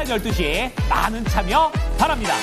12시 많은 참여 바랍니다.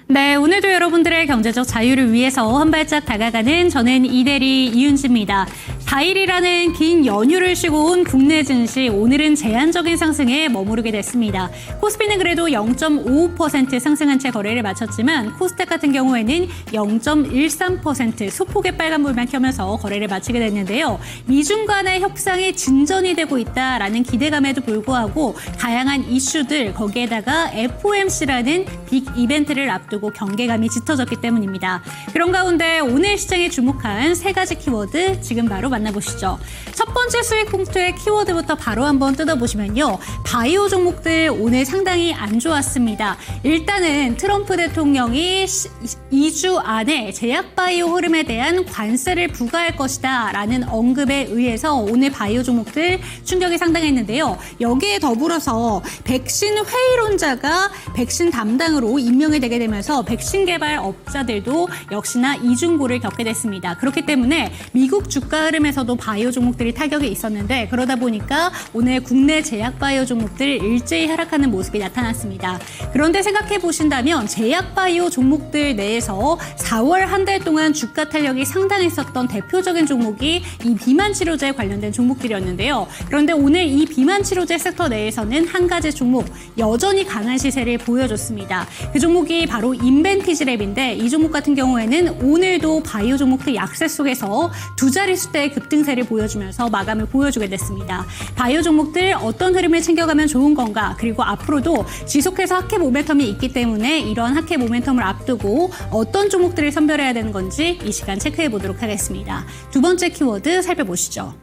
네, 오늘도 여러분들의 경제적 자유를 위해서 한 발짝 다가가는 저는 이대리 이윤지입니다. 4일이라는 긴 연휴를 쉬고 온 국내 증시, 오늘은 제한적인 상승에 머무르게 됐습니다. 코스피는 그래도 0.55% 상승한 채 거래를 마쳤지만 코스닥 같은 경우에는 0.13% 소폭의 빨간불만 켜면서 거래를 마치게 됐는데요. 미중 간의 협상이 진전이 되고 있다라는 기대감에도 불구하고 다양한 이슈들, 거기에다가 FOMC라는 빅 이벤트를 앞두고 경계감이 짙어졌기 때문입니다. 그런 가운데 오늘 시장에 주목한 세 가지 키워드 지금 바로 만나보시죠. 첫 번째 수익 봉투의 키워드부터 바로 한번 뜯어보시면요. 바이오 종목들 오늘 상당히 안 좋았습니다. 일단은 트럼프 대통령이 2주 안에 제약바이오 흐름에 대한 관세를 부과할 것이다 라는 언급에 의해서 오늘 바이오 종목들 충격이 상당했는데요. 여기에 더불어서 백신 회의론자가 백신 담당으로 임명이 되게 되면서 백신 개발 업자들도 역시나 이중고를 겪게 됐습니다. 그렇기 때문에 미국 주가 흐름에서도 바이오 종목들이 타격이 있었는데 그러다 보니까 오늘 국내 제약바이오 종목들 일제히 하락하는 모습이 나타났습니다. 그런데 생각해 보신다면 제약바이오 종목들 내에서 4월 한 달 동안 주가 탄력이 상당했었던 대표적인 종목이 이 비만 치료제에 관련된 종목들이었는데요. 그런데 오늘 이 비만 치료제 섹터 내에서는 한 가지 종목 여전히 강한 시세를 보여줬습니다. 그 종목이 바로 인벤티지랩인데 이 종목 같은 경우에는 오늘도 바이오 종목들 약세 속에서 두 자릿수대의 급등세를 보여주면서 마감을 보여주게 됐습니다. 바이오 종목들 어떤 흐름을 챙겨가면 좋은 건가, 그리고 앞으로도 지속해서 하락 모멘텀이 있기 때문에 이런 하락 모멘텀을 앞두고 어떤 종목들을 선별해야 되는 건지 이 시간 체크해 보도록 하겠습니다. 두 번째 키워드 살펴보시죠.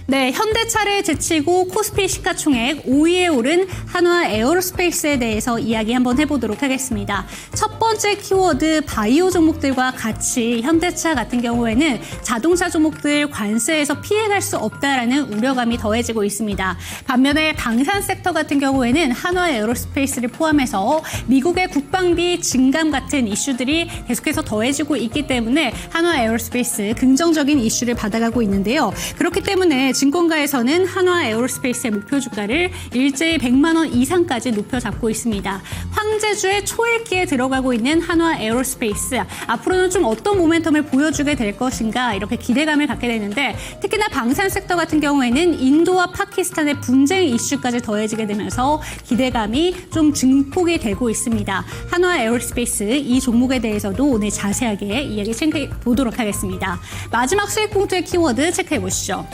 네, 현대차를 제치고 코스피 시가총액 5위에 오른 한화 에어로스페이스에 대해서 이야기 한번 해보도록 하겠습니다. 첫 번째 키워드 바이오 종목들과 같이 현대차 같은 경우에는 자동차 종목들 관세에서 피해갈 수 없다라는 우려감이 더해지고 있습니다. 반면에 방산 섹터 같은 경우에는 한화 에어로스페이스를 포함해서 미국의 국방비 증감 같은 이슈들이 계속해서 더해지고 있기 때문에 한화 에어로스페이스 긍정적인 이슈를 받아가고 있는데요. 그렇기 때문에 증권가에서는 한화 에어로스페이스의 목표 주가를 일제히 100만 원 이상까지 높여 잡고 있습니다. 황제주의 초읽기에 들어가고 있는 한화 에어로스페이스, 앞으로는 좀 어떤 모멘텀을 보여주게 될 것인가 이렇게 기대감을 갖게 되는데, 특히나 방산 섹터 같은 경우에는 인도와 파키스탄의 분쟁 이슈까지 더해지게 되면서 기대감이 좀 증폭이 되고 있습니다. 한화 에어로스페이스 이 종목에 대해서도 오늘 자세하게 이야기 체크해 보도록 하겠습니다. 마지막 수익 봉투의 키워드 체크해 보시죠.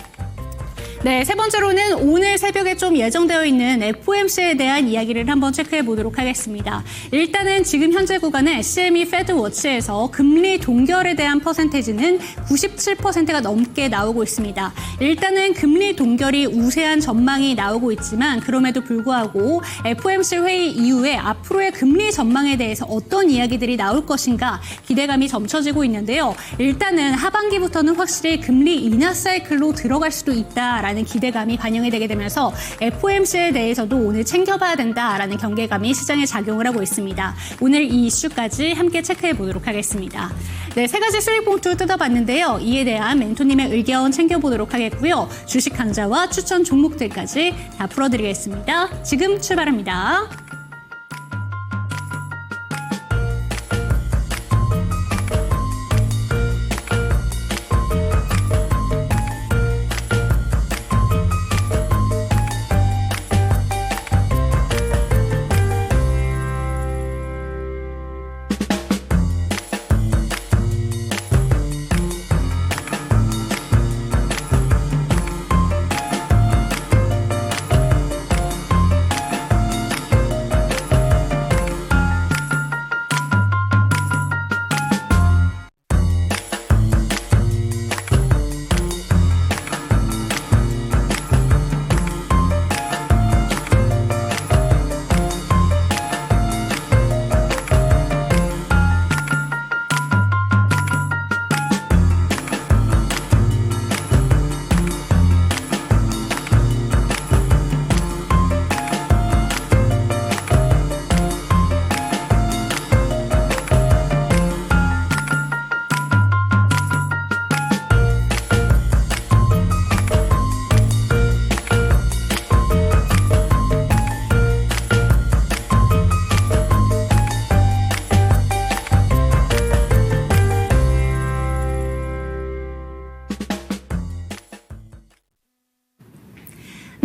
네, 세 번째로는 오늘 새벽에 좀 예정되어 있는 FOMC에 대한 이야기를 한번 체크해 보도록 하겠습니다. 일단은 지금 현재 구간에 CME 패드워치에서 금리 동결에 대한 퍼센테이지는 97%가 넘게 나오고 있습니다. 일단은 금리 동결이 우세한 전망이 나오고 있지만 그럼에도 불구하고 FOMC 회의 이후에 앞으로의 금리 전망에 대해서 어떤 이야기들이 나올 것인가 기대감이 점쳐지고 있는데요. 일단은 하반기부터는 확실히 금리 인하 사이클로 들어갈 수도 있다라는 기대감이 반영이 되게 되면서 FOMC에 대해서도 오늘 챙겨봐야 된다라는 경계감이 시장에 작용을 하고 있습니다. 오늘 이 이슈까지 함께 체크해 보도록 하겠습니다. 네, 세 가지 수익 봉투 뜯어봤는데요. 이에 대한 멘토님의 의견 챙겨보도록 하겠고요. 주식 강좌와 추천 종목들까지 다 풀어드리겠습니다. 지금 출발합니다.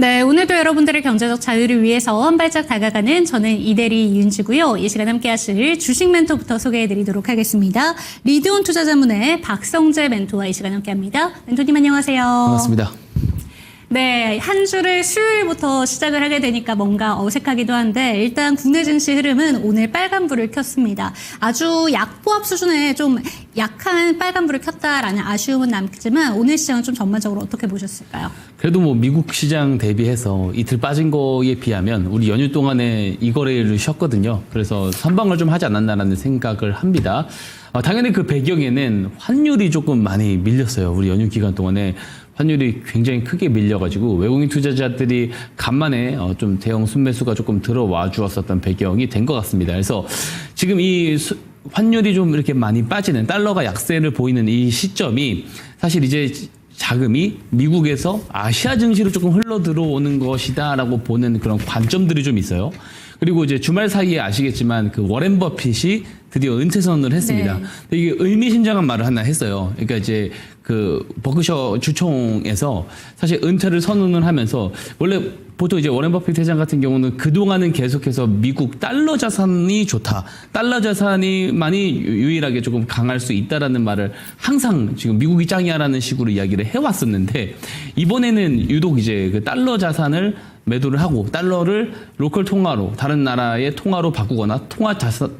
네, 오늘도 여러분들의 경제적 자유를 위해서 한 발짝 다가가는 저는 이대리 이윤지고요. 이 시간 함께 하실 주식 멘토부터 소개해드리도록 하겠습니다. 리드온 투자자문의 박성재 멘토와 이 시간 함께합니다. 멘토님 안녕하세요. 반갑습니다. 네, 한 주를 수요일부터 시작을 하게 되니까 뭔가 어색하기도 한데 일단 국내 증시 흐름은 오늘 빨간불을 켰습니다. 아주 약보합 수준의 좀 약한 빨간불을 켰다라는 아쉬움은 남지만 오늘 시장은 좀 전반적으로 어떻게 보셨을까요? 그래도 뭐 미국 시장 대비해서 이틀 빠진 거에 비하면 우리 연휴 동안에 이 거래를 쉬었거든요. 그래서 선방을 좀 하지 않았나라는 생각을 합니다. 당연히 그 배경에는 환율이 조금 많이 밀렸어요. 우리 연휴 기간 동안에 환율이 굉장히 크게 밀려가지고 외국인 투자자들이 간만에 좀 대형 순매수가 조금 들어와 주었었던 배경이 된 것 같습니다. 그래서 지금 이 환율이 좀 이렇게 많이 빠지는 달러가 약세를 보이는 이 시점이 사실 이제 자금이 미국에서 아시아 증시로 조금 흘러 들어오는 것이다라고 보는 그런 관점들이 좀 있어요. 그리고 이제 주말 사이에 아시겠지만 그 워렌 버핏이 드디어 은퇴 선언을 했습니다. 네. 이게 의미심장한 말을 하나 했어요. 그러니까 이제 그 버크셔 주총에서 사실 은퇴를 선언을 하면서 원래 보통 이제 워렌 버핏 회장 같은 경우는 그동안은 계속해서 미국 달러 자산이 좋다. 달러 자산이 많이 유일하게 조금 강할 수 있다라는 말을 항상 지금 미국이 짱이야라는 식으로 이야기를 해왔었는데 이번에는 유독 이제 그 달러 자산을 매도를 하고 달러를 로컬 통화로 다른 나라의 통화로 바꾸거나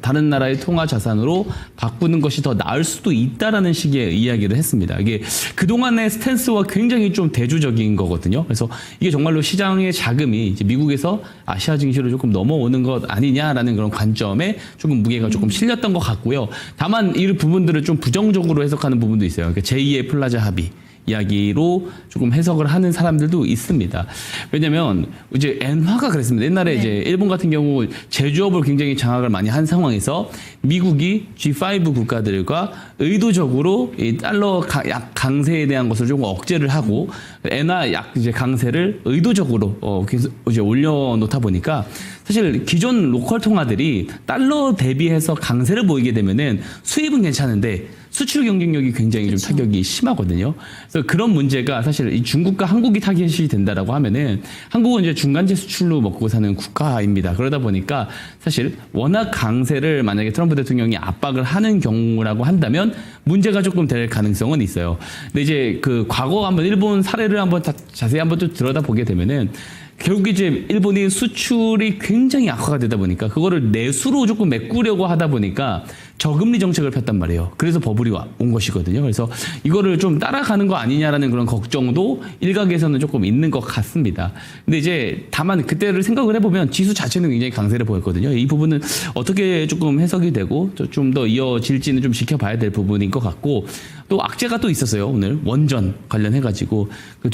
다른 나라의 통화 자산으로 바꾸는 것이 더 나을 수도 있다라는 식의 이야기를 했습니다. 이게 그동안의 스탠스와 굉장히 좀 대조적인 거거든요. 그래서 이게 정말로 시장의 자금이 이제 미국에서 아시아 증시로 조금 넘어오는 것 아니냐라는 그런 관점에 조금 무게가 조금 실렸던 것 같고요. 다만 이 부분들을 좀 부정적으로 해석하는 부분도 있어요. 그러니까 제2의 플라자 합의 이야기로 조금 해석을 하는 사람들도 있습니다. 왜냐면 이제 엔화가 그랬습니다. 옛날에 이제 일본 같은 경우 제조업을 굉장히 장악을 많이 한 상황에서 미국이 G5 국가들과 의도적으로 이 달러 약 강세에 대한 것을 좀 억제를 하고 엔화 약 이제 강세를 의도적으로 계속 이제 올려놓다 보니까 사실 기존 로컬 통화들이 달러 대비해서 강세를 보이게 되면은 수입은 괜찮은데 수출 경쟁력이 굉장히 좀 타격이 심하거든요. 그래서 그런 문제가 사실 이 중국과 한국이 타겟이 된다라고 하면은 한국은 이제 중간재 수출로 먹고 사는 국가입니다. 그러다 보니까 사실 워낙 강세를 만약에 트럼프 대통령이 압박을 하는 경우라고 한다면 문제가 조금 될 가능성은 있어요. 근데 이제 그 과거 한번 일본 사례를 한번 자세히 한번 좀 들여다보게 되면은 결국 이제 일본이 수출이 굉장히 악화가 되다 보니까 그거를 내수로 조금 메꾸려고 하다 보니까 저금리 정책을 폈단 말이에요. 그래서 버블이 온 것이거든요. 그래서 이거를 좀 따라가는 거 아니냐라는 그런 걱정도 일각에서는 조금 있는 것 같습니다. 근데 이제 다만 그때를 생각을 해보면 지수 자체는 굉장히 강세를 보였거든요. 이 부분은 어떻게 조금 해석이 되고 좀 더 이어질지는 좀 지켜봐야 될 부분인 것 같고 또 악재가 또 있었어요. 오늘 원전 관련해가지고 그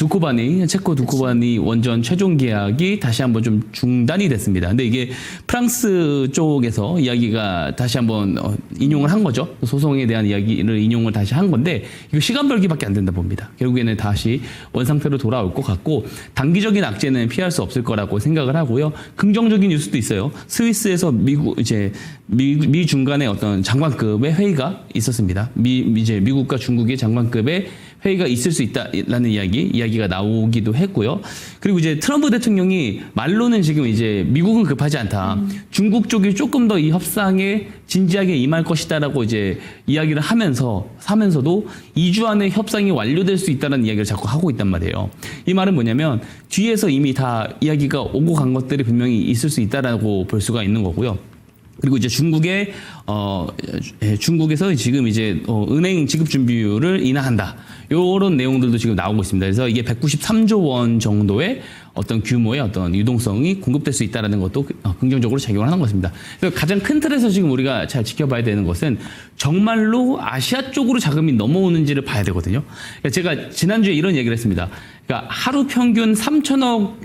체코 두코바니 원전 최종 계약이 다시 한번 좀 중단이 됐습니다. 근데 이게 프랑스 쪽에서 이야기가 다시 한번 인용을 한 거죠. 소송에 대한 이야기를 인용을 다시 한 건데 이거 시간 벌기밖에 안 된다 봅니다. 결국에는 다시 원상태로 돌아올 것 같고 단기적인 악재는 피할 수 없을 거라고 생각을 하고요. 긍정적인 뉴스도 있어요. 스위스에서 미 중간에 어떤 장관급의 회의가 있었습니다. 이제 미국과 중국의 장관급의 회의가 있을 수 있다라는 이야기가 나오기도 했고요. 그리고 이제 트럼프 대통령이 말로는 지금 이제 미국은 급하지 않다. 중국 쪽이 조금 더 이 협상에 진지하게 임할 것이다라고 이제 이야기를 하면서도 2주 안에 협상이 완료될 수 있다는 이야기를 자꾸 하고 있단 말이에요. 이 말은 뭐냐면 뒤에서 이미 다 이야기가 오고 간 것들이 분명히 있을 수 있다라고 볼 수가 있는 거고요. 그리고 이제 중국에서 지금 이제 은행 지급 준비율을 인하한다. 요런 내용들도 지금 나오고 있습니다. 그래서 이게 193조 원 정도의 어떤 규모의 어떤 유동성이 공급될 수 있다는 것도 긍정적으로 작용을 하는 것입니다. 그래서 가장 큰 틀에서 지금 우리가 잘 지켜봐야 되는 것은 정말로 아시아 쪽으로 자금이 넘어오는지를 봐야 되거든요. 그러니까 제가 지난주에 이런 얘기를 했습니다. 그러니까 하루 평균 3천억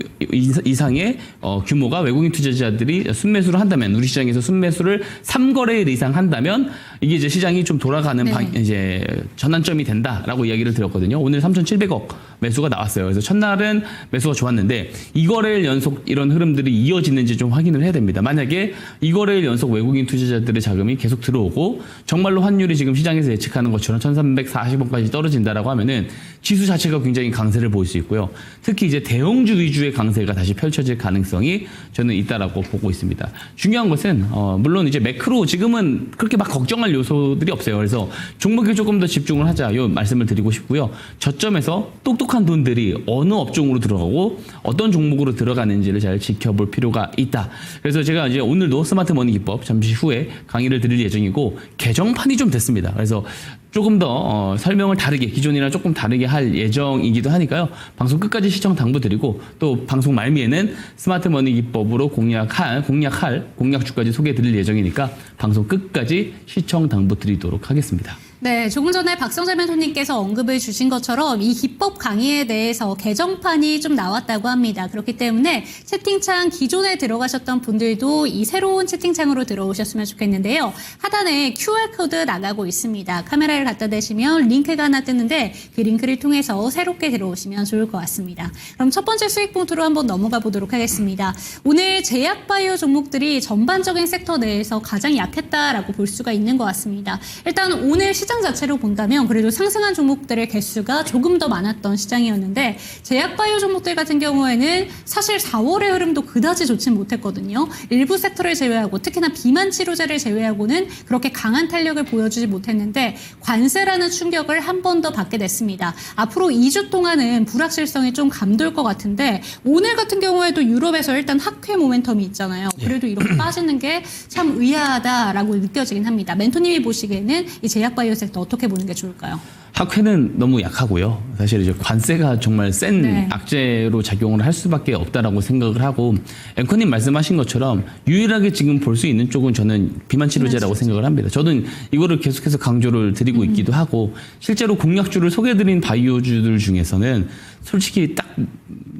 이상의 규모가 외국인 투자자들이 순매수를 한다면 우리 시장에서 순매수를 3거래일 이상 한다면 이게 이제 시장이 좀 돌아가는 이제 전환점이 된다라고 이야기를 드렸거든요. 오늘 3,700억 매수가 나왔어요. 그래서 첫날은 매수가 좋았는데 2거래일 연속 이런 흐름들이 이어지는지 좀 확인을 해야 됩니다. 만약에 2거래일 연속 외국인 투자자들의 자금이 계속 들어오고 정말로 환율이 지금 시장에서 예측하는 것처럼 1,340원까지 떨어진다라고 하면은 지수 자체가 굉장히 강세를 보일 수 있고요. 특히 이제 대형주 위주의 강세가 다시 펼쳐질 가능성이 저는 있다라고 보고 있습니다. 중요한 것은 물론 이제 매크로 지금은 그렇게 막 걱정할 요소들이 없어요. 그래서 종목에 조금 더 집중을 하자 이 말씀을 드리고 싶고요. 저점에서 똑똑한 돈들이 어느 업종으로 들어가고 어떤 종목으로 들어가는지를 잘 지켜볼 필요가 있다. 그래서 제가 이제 오늘도 스마트 머니 기법 잠시 후에 강의를 드릴 예정이고 개정판이 좀 됐습니다. 그래서 조금 더 설명을 다르게 기존이랑 조금 다르게 할 예정이기도 하니까요. 방송 끝까지 시청 당부드리고 또 방송 말미에는 스마트 머니 기법으로 공략주까지 소개해드릴 예정이니까 방송 끝까지 시청 당부드리도록 하겠습니다. 네, 조금 전에 박성재 멘토님께서 언급을 주신 것처럼 이 기법 강의에 대해서 개정판이 좀 나왔다고 합니다. 그렇기 때문에 채팅창 기존에 들어가셨던 분들도 이 새로운 채팅창으로 들어오셨으면 좋겠는데요. 하단에 QR코드 나가고 있습니다. 카메라를 갖다 대시면 링크가 하나 뜨는데 그 링크를 통해서 새롭게 들어오시면 좋을 것 같습니다. 그럼 첫 번째 수익 봉투로 한번 넘어가 보도록 하겠습니다. 오늘 제약바이오 종목들이 전반적인 섹터 내에서 가장 약했다라고 볼 수가 있는 것 같습니다. 일단 오늘 시장 자체로 본다면 그래도 상승한 종목들의 개수가 조금 더 많았던 시장이었는데 제약바이오 종목들 같은 경우에는 사실 4월의 흐름도 그다지 좋진 못했거든요. 일부 섹터를 제외하고 특히나 비만 치료제를 제외하고는 그렇게 강한 탄력을 보여주지 못했는데 관세라는 충격을 한 번 더 받게 됐습니다. 앞으로 2주 동안은 불확실성이 좀 감돌 것 같은데 오늘 같은 경우에도 유럽에서 일단 학회 모멘텀이 있잖아요. 그래도 이렇게 빠지는 게 참 의아하다라고 느껴지긴 합니다. 멘토님이 보시기에는 이 제약바이오 섹터 어떻게 보는 게 좋을까요? 학회는 너무 약하고요. 사실 이제 관세가 정말 센 네. 악재로 작용을 할 수밖에 없다라고 생각을 하고 앵커님 말씀하신 것처럼 유일하게 지금 볼 수 있는 쪽은 저는 비만 치료제라고 생각을 합니다. 저는 이거를 계속해서 강조를 드리고 있기도 하고 실제로 공약주를 소개해드린 바이오주들 중에서는 솔직히 딱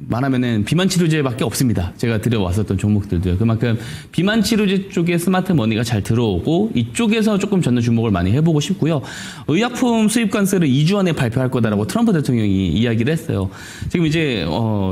말하면은 비만 치료제밖에 없습니다. 제가 들여왔었던 종목들도요. 그만큼 비만 치료제 쪽에 스마트 머니가 잘 들어오고 이쪽에서 조금 저는 주목을 많이 해보고 싶고요. 의약품 수입 관세를 2주 안에 발표할 거다라고 트럼프 대통령이 이야기를 했어요. 지금 이제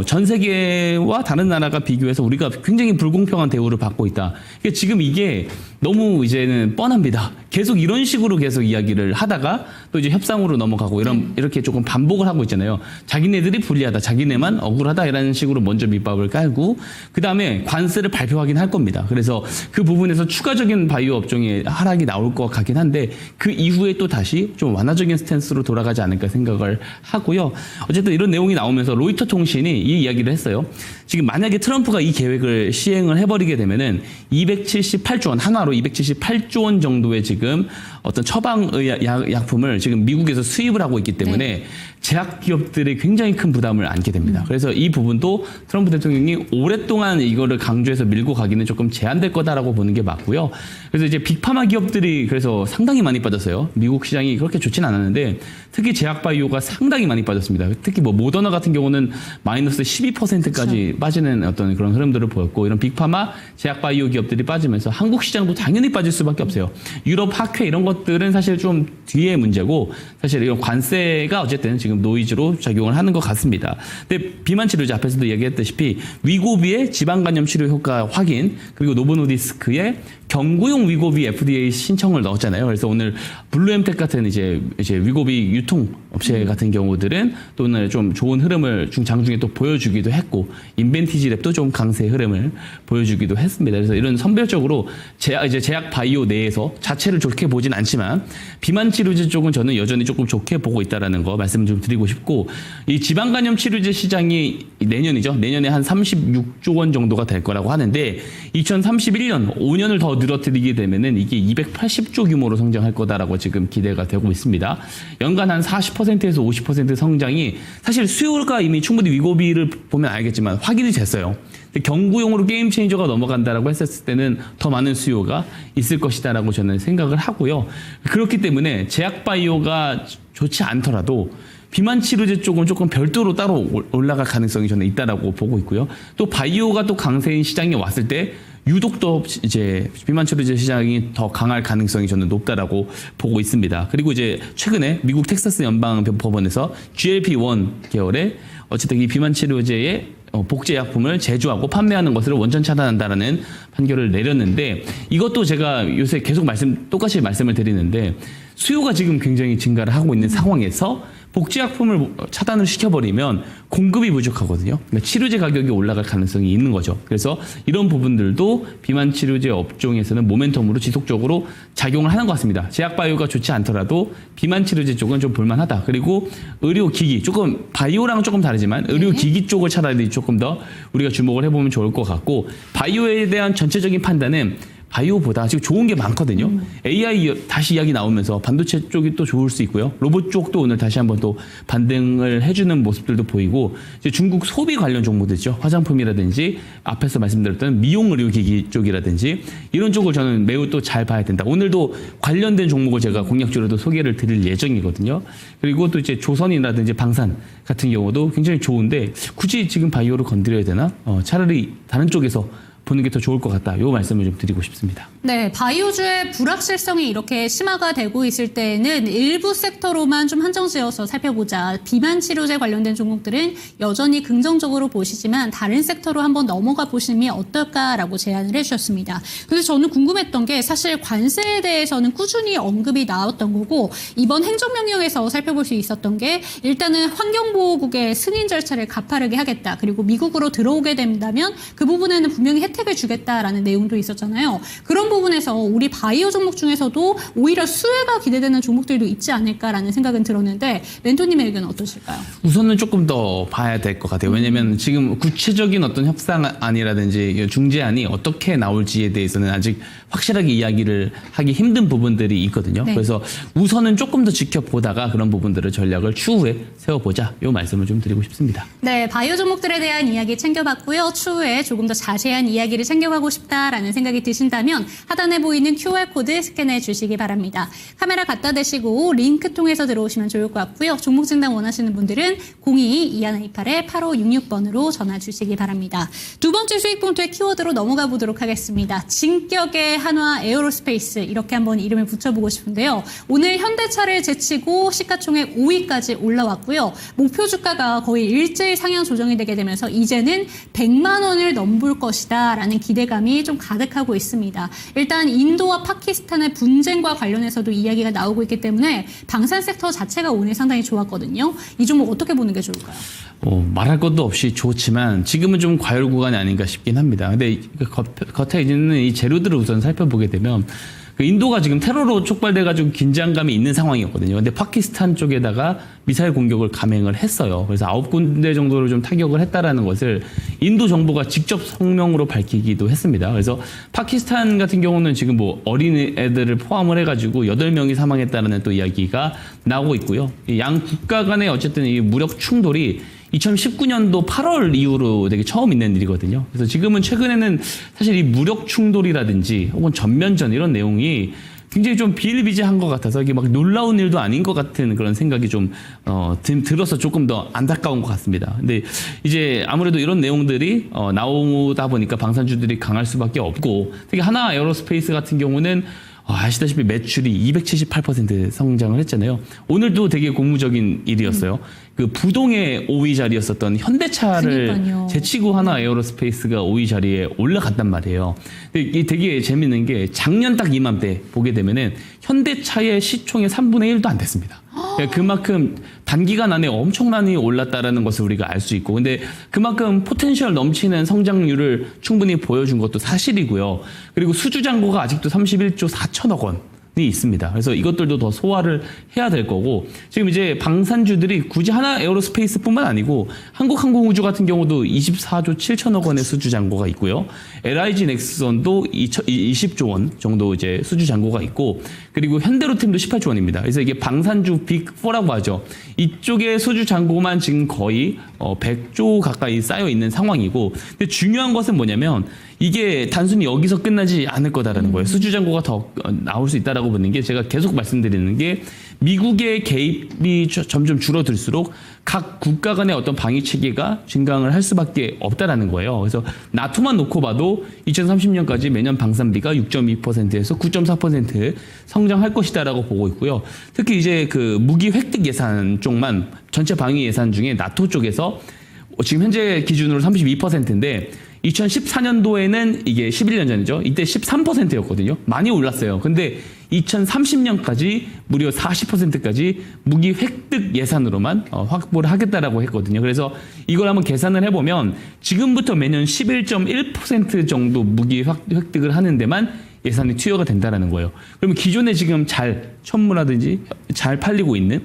전 세계와 다른 나라가 비교해서 우리가 굉장히 불공평한 대우를 받고 있다. 그러니까 지금 이게 너무 이제는 뻔합니다. 계속 이런 식으로 계속 이야기를 하다가 또 이제 협상으로 넘어가고 이렇게 조금 반복을 하고 있잖아요. 자기네들이 불리하다, 자기네만 억울하다 이라는 식으로 먼저 밑밥을 깔고 그 다음에 관세를 발표하긴 할 겁니다. 그래서 그 부분에서 추가적인 바이오 업종의 하락이 나올 것 같긴 한데 그 이후에 또 다시 좀 완화적인 스탠스로 돌아가지 않을까 생각을 하고요. 어쨌든 이런 내용이 나오면서 로이터 통신이 이 이야기를 했어요. 지금 만약에 트럼프가 이 계획을 시행을 해버리게 되면은 278조 원, 한화로 278조 원 정도의 지금 어떤 처방약품을 지금 미국에서 수입을 하고 있기 때문에 제약 기업들이 굉장히 큰 부담을 안게 됩니다. 그래서 이 부분도 트럼프 대통령이 오랫동안 이거를 강조해서 밀고 가기는 조금 제한될 거다라고 보는 게 맞고요. 그래서 이제 빅파마 기업들이 그래서 상당히 많이 빠졌어요. 미국 시장이 그렇게 좋진 않았는데 특히 제약 바이오가 상당히 많이 빠졌습니다. 특히 뭐 모더나 같은 경우는 마이너스 12%까지 빠지는 어떤 그런 흐름들을 보였고 이런 빅파마 제약 바이오 기업들이 빠지면서 한국 시장도 당연히 빠질 수밖에 없어요. 유럽 학회 이런 것들은 사실 좀 뒤의 문제고 사실 이런 관세가 어쨌든 지금 노이즈로 작용을 하는 것 같습니다. 근데 비만 치료제 앞에서도 얘기했다시피 위고비의 지방간염 치료 효과 확인 그리고 노보노디스크의 경구용 위고비 FDA 신청을 넣었잖아요. 그래서 오늘 블루엠텍 같은 이제 위고비 유통 업체 같은 경우들은 또 오늘 좀 좋은 흐름을 장중에 또 보여주기도 했고 인벤티지랩도 좀 강세 흐름을 보여주기도 했습니다. 그래서 이런 선별적으로 제약 바이오 내에서 자체를 좋게 보진 않지만 비만 치료제 쪽은 저는 여전히 조금 좋게 보고 있다라는 거 말씀 좀 드리고 싶고 이 지방간염 치료제 시장이 내년이죠. 내년에 한 36조 원 정도가 될 거라고 하는데 2031년 5년을 더 늘어뜨리게 되면은 이게 280조 규모로 성장할 거다라고 지금 기대가 되고 있습니다. 연간 한 40%에서 50% 성장이 사실 수요가 이미 충분히 위고비를 보면 알겠지만 확인이 됐어요. 근데 경구용으로 게임 체인저가 넘어간다라고 했었을 때는 더 많은 수요가 있을 것이다라고 저는 생각을 하고요. 그렇기 때문에 제약 바이오가 좋지 않더라도 비만 치료제 쪽은 조금 별도로 따로 올라갈 가능성이 저는 있다라고 보고 있고요. 또 바이오가 또 강세인 시장에 왔을 때 유독 더 이제 비만 치료제 시장이 더 강할 가능성이 저는 높다라고 보고 있습니다. 그리고 이제 최근에 미국 텍사스 연방 법원에서 GLP-1 계열의 어쨌든 이 비만 치료제의 복제약품을 제조하고 판매하는 것을 원천 차단한다라는 판결을 내렸는데 이것도 제가 요새 계속 똑같이 말씀을 드리는데 수요가 지금 굉장히 증가를 하고 있는 상황에서 복제약품을 차단을 시켜버리면 공급이 부족하거든요. 그러니까 치료제 가격이 올라갈 가능성이 있는 거죠. 그래서 이런 부분들도 비만 치료제 업종에서는 모멘텀으로 지속적으로 작용을 하는 것 같습니다. 제약바이오가 좋지 않더라도 비만 치료제 쪽은 좀 볼만하다. 그리고 의료기기, 조금 바이오랑은 조금 다르지만 의료기기 쪽을 차라리 조금 더 우리가 주목을 해보면 좋을 것 같고, 바이오에 대한 전체적인 판단은 바이오보다 지금 좋은 게 많거든요. AI 다시 이야기 나오면서 반도체 쪽이 또 좋을 수 있고요. 로봇 쪽도 오늘 다시 한번 또 반등을 해주는 모습들도 보이고, 이제 중국 소비 관련 종목들이죠. 화장품이라든지 앞에서 말씀드렸던 미용 의료기기 쪽이라든지 이런 쪽을 저는 매우 또 잘 봐야 된다. 오늘도 관련된 종목을 제가 공략적으로도 소개를 드릴 예정이거든요. 그리고 또 이제 조선이라든지 방산 같은 경우도 굉장히 좋은데 굳이 지금 바이오를 건드려야 되나? 차라리 다른 쪽에서 보는 게 더 좋을 것 같다. 이 말씀을 좀 드리고 싶습니다. 네, 바이오주의 불확실성이 이렇게 심화가 되고 있을 때는 일부 섹터로만 좀 한정지어서 살펴보자. 비만 치료제 관련된 종목들은 여전히 긍정적으로 보시지만 다른 섹터로 한번 넘어가 보시면 어떨까라고 제안을 해주셨습니다. 그래서 저는 궁금했던 게 사실 관세에 대해서는 꾸준히 언급이 나왔던 거고, 이번 행정명령에서 살펴볼 수 있었던 게 일단은 환경보호국의 승인 절차를 가파르게 하겠다. 그리고 미국으로 들어오게 된다면 그 부분에는 분명히 혜택을 주겠다라는 내용도 있었잖아요. 그런 부분에서 우리 바이오 종목 중에서도 오히려 수혜가 기대되는 종목들도 있지 않을까라는 생각은 들었는데, 멘토님의 의견은 어떠실까요? 우선은 조금 더 봐야 될 것 같아요. 왜냐하면 지금 구체적인 어떤 협상안이라든지 중재안이 어떻게 나올지에 대해서는 아직 확실하게 이야기를 하기 힘든 부분들이 있거든요. 네. 그래서 우선은 조금 더 지켜보다가 그런 부분들을 전략을 추후에 세워보자. 이 말씀을 좀 드리고 싶습니다. 네, 바이오 종목들에 대한 이야기 챙겨봤고요. 추후에 조금 더 자세한 이야기를 챙겨가고 싶다라는 생각이 드신다면 하단에 보이는 QR코드 스캔해 주시기 바랍니다. 카메라 갖다 대시고 링크 통해서 들어오시면 좋을 것 같고요. 종목 진단 원하시는 분들은 02-2128-8566번으로 전화 주시기 바랍니다. 두 번째 수익 포인트의 키워드로 넘어가 보도록 하겠습니다. 진격의 한화 에어로스페이스, 이렇게 한번 이름을 붙여보고 싶은데요. 오늘 현대차를 제치고 시가총액 5위까지 올라왔고요. 목표 주가가 거의 일제일 상향 조정이 되게 되면서 이제는 100만 원을 넘볼 것이다 라는 기대감이 좀 가득하고 있습니다. 일단 인도와 파키스탄의 분쟁과 관련해서도 이야기가 나오고 있기 때문에 방산 섹터 자체가 오늘 상당히 좋았거든요. 이 종목 어떻게 보는 게 좋을까요? 말할 것도 없이 좋지만 지금은 좀 과열 구간이 아닌가 싶긴 합니다. 근데 겉에 있는 이 재료들을 우선 살펴보게 되면 인도가 지금 테러로 촉발돼가지고 긴장감이 있는 상황이었거든요. 근데 파키스탄 쪽에다가 미사일 공격을 감행을 했어요. 그래서 9군데 정도를 좀 타격을 했다라는 것을 인도 정부가 직접 성명으로 밝히기도 했습니다. 그래서 파키스탄 같은 경우는 지금 뭐 어린 애들을 포함을 해가지고 8명이 사망했다는 또 이야기가 나오고 있고요. 양 국가 간의 어쨌든 이 무력 충돌이 2019년도 8월 이후로 되게 처음 있는 일이거든요. 그래서 지금은 최근에는 사실 이 무력 충돌이라든지 혹은 전면전 이런 내용이 굉장히 좀 비일비재한 것 같아서 이게 막 놀라운 일도 아닌 것 같은 그런 생각이 좀 들어서 조금 더 안타까운 것 같습니다. 근데 이제 아무래도 이런 내용들이 나오다 보니까 방산주들이 강할 수밖에 없고, 특히 하나 에어로스페이스 같은 경우는 아시다시피 매출이 278% 성장을 했잖아요. 오늘도 되게 고무적인 일이었어요. 그 부동의 5위 자리였었던 현대차를 그러니까요. 제치고 하나 에어로스페이스가 5위 자리에 올라갔단 말이에요. 근데 이게 되게 재밌는 게 작년 딱 이맘때 보게 되면은 현대차의 시총의 3분의 1도 안 됐습니다. 그러니까 그만큼 단기간 안에 엄청나게 올랐다라는 것을 우리가 알 수 있고, 근데 그만큼 포텐셜 넘치는 성장률을 충분히 보여준 것도 사실이고요. 그리고 수주 잔고가 아직도 31조 4천억 원이 있습니다. 그래서 이것들도 더 소화를 해야 될 거고, 지금 이제 방산주들이 굳이 하나 에어로스페이스뿐만 아니고 한국항공우주 같은 경우도 24조 7천억 원의 수주 잔고가 있고요. LIG 넥슨도 20조 원 정도 이제 수주 잔고가 있고, 그리고 현대로템도 18조 원입니다. 그래서 이게 방산주 빅4라고 하죠. 이쪽에 수주 잔고만 지금 거의 100조 가까이 쌓여 있는 상황이고, 근데 중요한 것은 뭐냐면 이게 단순히 여기서 끝나지 않을 거다라는 거예요. 수주 잔고가 더 나올 수 있다라고 보는 게, 제가 계속 말씀드리는 게 미국의 개입이 점점 줄어들수록 각 국가 간의 어떤 방위 체계가 증강을 할 수밖에 없다라는 거예요. 그래서 나토만 놓고 봐도 2030년까지 매년 방산비가 6.2%에서 9.4% 성장할 것이다라고 보고 있고요. 특히 이제 그 무기 획득 예산 쪽만 전체 방위 예산 중에 나토 쪽에서 지금 현재 기준으로 32%인데 2014년도에는 이게 11년 전이죠. 이때 13%였거든요. 많이 올랐어요. 근데 2030년까지 무려 40%까지 무기 획득 예산으로만 확보를 하겠다라고 했거든요. 그래서 이걸 한번 계산을 해보면 지금부터 매년 11.1% 정도 무기 획득을 하는 데만 예산이 투여가 된다라는 거예요. 그러면 기존에 지금 잘 천무라든지 잘 팔리고 있는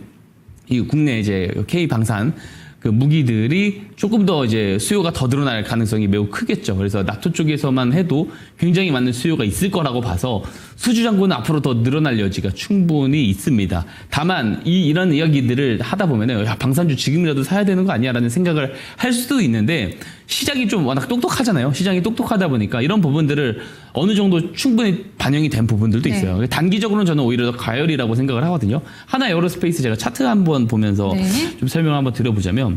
이 국내 이제 K 방산 그 무기들이 조금 더 이제 수요가 더 늘어날 가능성이 매우 크겠죠. 그래서 나토 쪽에서만 해도 굉장히 많은 수요가 있을 거라고 봐서 수주 잔고는 앞으로 더 늘어날 여지가 충분히 있습니다. 다만 이런 이야기들을 하다 보면은 야, 방산주 지금이라도 사야 되는 거 아니야라는 생각을 할 수도 있는데 시장이 좀 워낙 똑똑하잖아요. 시장이 똑똑하다 보니까 이런 부분들을 어느 정도 충분히 반영이 된 부분들도 네. 있어요. 단기적으로는 저는 오히려 더 가열이라고 생각을 하거든요. 하나 에어로스페이스 제가 차트 한번 보면서 네. 좀 설명 한번 드려보자면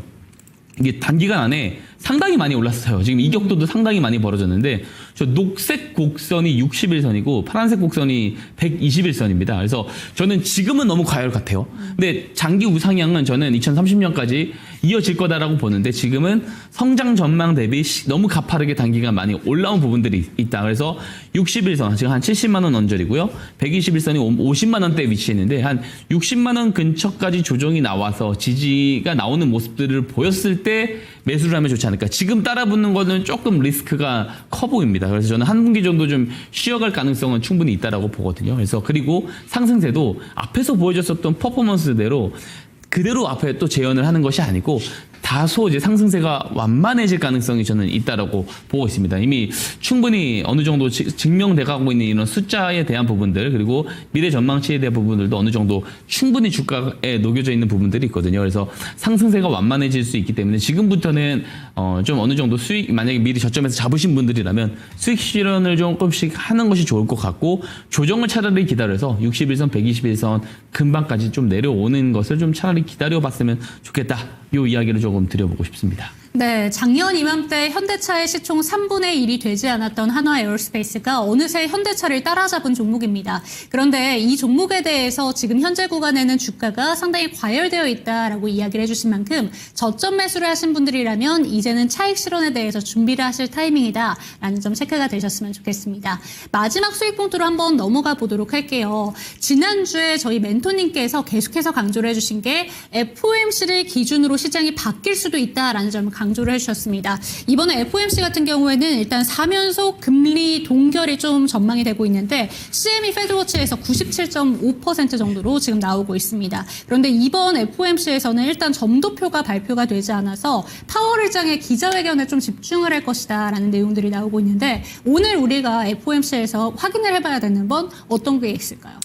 이게 단기간 안에 상당히 많이 올랐어요. 지금 이격도도 상당히 많이 벌어졌는데 저 녹색 곡선이 60일선이고 파란색 곡선이 121선입니다. 그래서 저는 지금은 너무 과열 같아요. 근데 장기 우상향은 저는 2030년까지 이어질 거다라고 보는데 지금은 성장 전망 대비 너무 가파르게 단기간 많이 올라온 부분들이 있다. 그래서 60일선 지금 한 70만 원 언저리고요. 121선이 50만 원대에 위치했는데 한 60만 원 근처까지 조정이 나와서 지지가 나오는 모습들을 보였을 때 매수를 하면 좋지 않을까. 지금 따라붙는 거는 조금 리스크가 커 보입니다. 그래서 저는 한 분기 정도 좀 쉬어갈 가능성은 충분히 있다라고 보거든요. 그래서 그리고 상승세도 앞에서 보여줬었던 퍼포먼스대로 그대로 앞에 또 재현을 하는 것이 아니고 다소 이제 상승세가 완만해질 가능성이 저는 있다라고 보고 있습니다. 이미 충분히 어느 정도 증명돼 가고 있는 이런 숫자에 대한 부분들 그리고 미래 전망치에 대한 부분들도 어느 정도 충분히 주가에 녹여져 있는 부분들이 있거든요. 그래서 상승세가 완만해질 수 있기 때문에 지금부터는 좀 어느 정도 수익 만약에 미리 저점에서 잡으신 분들이라면 수익 실현을 조금씩 하는 것이 좋을 것 같고 조정을 차라리 기다려서 61선, 121선 근방까지 좀 내려오는 것을 좀 차라리 기다려봤으면 좋겠다. 이 이야기를 조금 드려보고 싶습니다. 네, 작년 이맘때 현대차의 시총 3분의 1이 되지 않았던 한화 에어로스페이스가 어느새 현대차를 따라잡은 종목입니다. 그런데 이 종목에 대해서 지금 현재 구간에는 주가가 상당히 과열되어 있다라고 이야기를 해주신 만큼 저점 매수를 하신 분들이라면 이제는 차익 실현에 대해서 준비를 하실 타이밍이다라는 점 체크가 되셨으면 좋겠습니다. 마지막 수익 봉투로 한번 넘어가 보도록 할게요. 지난주에 저희 멘토님께서 계속해서 강조를 해주신 게 FOMC를 기준으로 시장이 바뀔 수도 있다라는 점을 강조를 해주셨습니다. 이번에 FOMC 같은 경우에는 일단 4연속 금리 동결이 좀 전망이 되고 있는데 CME 페드워치에서 97.5% 정도로 지금 나오고 있습니다. 그런데 이번 FOMC에서는 일단 점도표가 발표가 되지 않아서 파월 의장의 기자회견에 좀 집중을 할 것이다 라는 내용들이 나오고 있는데 오늘 우리가 FOMC에서 확인을 해봐야 되는 건 어떤 게 있을까요?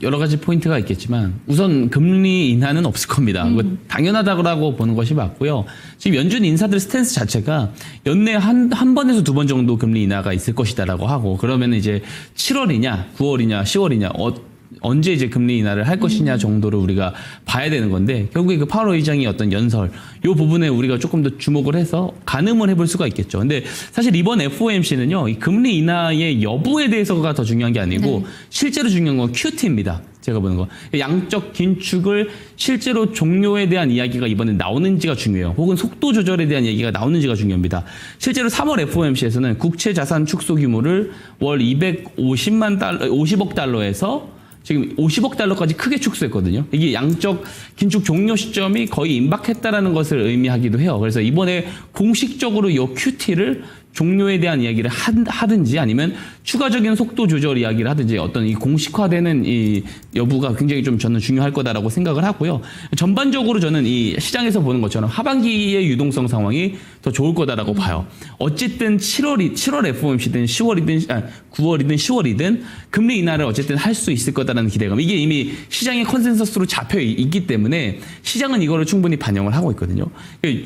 여러 가지 포인트가 있겠지만 우선 금리 인하는 없을 겁니다. 그거 당연하다고 보는 것이 맞고요. 지금 연준 인사들 스탠스 자체가 연내 한 번에서 두 번 정도 금리 인하가 있을 것이다라고 하고 그러면 이제 7월이냐 9월이냐 10월이냐 언제 이제 금리 인하를 할 것이냐 정도를 우리가 봐야 되는 건데 결국에 그 파월 의장의 어떤 연설 요 부분에 우리가 조금 더 주목을 해서 가늠을 해볼 수가 있겠죠. 근데 사실 이번 FOMC는요 이 금리 인하의 여부에 대해서가 더 중요한 게 아니고 실제로 중요한 건 QT입니다. 제가 보는 거 양적 긴축을 실제로 종료에 대한 이야기가 이번에 나오는지가 중요해요. 혹은 속도 조절에 대한 얘기가 나오는지가 중요합니다. 실제로 3월 FOMC에서는 국채 자산 축소 규모를 월 50억 달러에서 지금 50억 달러까지 크게 축소했거든요. 이게 양적 긴축 종료 시점이 거의 임박했다라는 것을 의미하기도 해요. 그래서 이번에 공식적으로 이 QT를 종료에 대한 이야기를 하든지 아니면 추가적인 속도 조절 이야기를 하든지 어떤 이 공식화되는 이 여부가 굉장히 좀 저는 중요할 거다라고 생각을 하고요. 전반적으로 저는 이 시장에서 보는 것처럼 하반기의 유동성 상황이 더 좋을 거다라고 봐요. 어쨌든 7월 FOMC든 9월이든 10월이든 금리 인하를 어쨌든 할 수 있을 거다라는 기대감. 이게 이미 시장의 컨센서스로 잡혀 있기 때문에 시장은 이거를 충분히 반영을 하고 있거든요.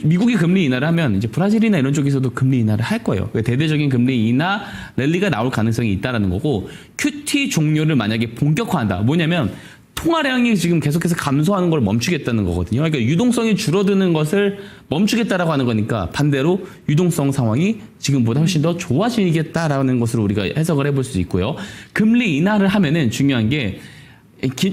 미국이 금리 인하를 하면 이제 브라질이나 이런 쪽에서도 금리 인하를 할 거예요. 대대적인 금리 인하 랠리가 나올 가능성이 있다라는 거고 QT 종료를 만약에 본격화한다. 뭐냐면 통화량이 지금 계속해서 감소하는 걸 멈추겠다는 거거든요. 그러니까 유동성이 줄어드는 것을 멈추겠다라고 하는 거니까 반대로 유동성 상황이 지금보다 훨씬 더 좋아지겠다라는 것을 우리가 해석을 해볼 수 있고요. 금리 인하를 하면은 중요한 게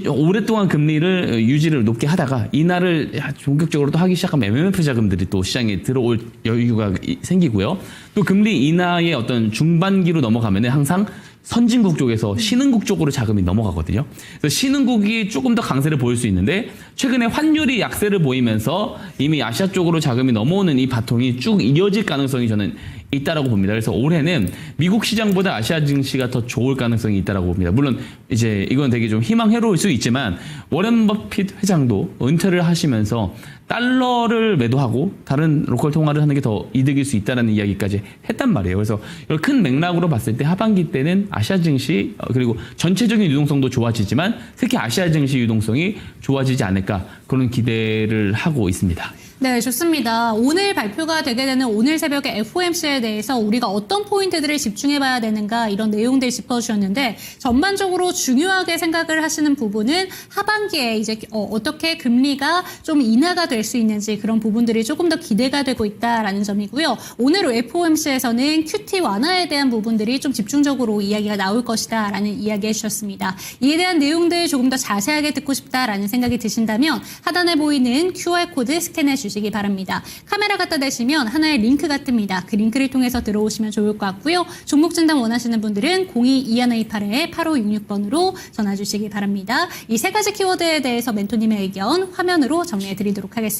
오랫동안 금리를 유지를 높게 하다가 인하를 본격적으로 또 하기 시작하면 MMF 자금들이 또 시장에 들어올 여유가 생기고요. 또 금리 인하의 어떤 중반기로 넘어가면은 항상 선진국 쪽에서 신흥국 쪽으로 자금이 넘어가거든요. 그래서 신흥국이 조금 더 강세를 보일 수 있는데 최근에 환율이 약세를 보이면서 이미 아시아 쪽으로 자금이 넘어오는 이 바통이 쭉 이어질 가능성이 저는 있다라고 봅니다. 그래서 올해는 미국 시장보다 아시아 증시가 더 좋을 가능성이 있다라고 봅니다. 물론 이제 이건 되게 좀 희망회로울 수 있지만 워렌 버핏 회장도 은퇴를 하시면서 달러를 매도하고 다른 로컬 통화를 하는 게 더 이득일 수 있다는 이야기까지 했단 말이에요. 그래서 이걸 큰 맥락으로 봤을 때 하반기 때는 아시아 증시 그리고 전체적인 유동성도 좋아지지만 특히 아시아 증시 유동성이 좋아지지 않을까 그런 기대를 하고 있습니다. 네, 좋습니다. 오늘 발표가 되게 되는 오늘 새벽에 FOMC에 대해서 우리가 어떤 포인트들을 집중해봐야 되는가 이런 내용들 짚어주셨는데 전반적으로 중요하게 생각을 하시는 부분은 하반기에 이제 어떻게 금리가 좀 인하가 될 수 있는지 그런 부분들이 조금 더 기대가 되고 있다라는 점이고요. 오늘 FOMC에서는 QT 완화에 대한 부분들이 좀 집중적으로 이야기가 나올 것이다라는 이야기 해주셨습니다. 이에 대한 내용들 조금 더 자세하게 듣고 싶다라는 생각이 드신다면 하단에 보이는 QR코드 스캔해 주시기 바랍니다. 카메라 갖다 대시면 하나의 링크가 뜹니다. 그 링크를 통해서 들어오시면 좋을 것 같고요. 종목 진단 원하시는 분들은 02-2128-8566번으로 전화 주시기 바랍니다. 이 세 가지 키워드에 대해서 멘토님의 의견 화면으로 정리해 드리도록 하겠습니다.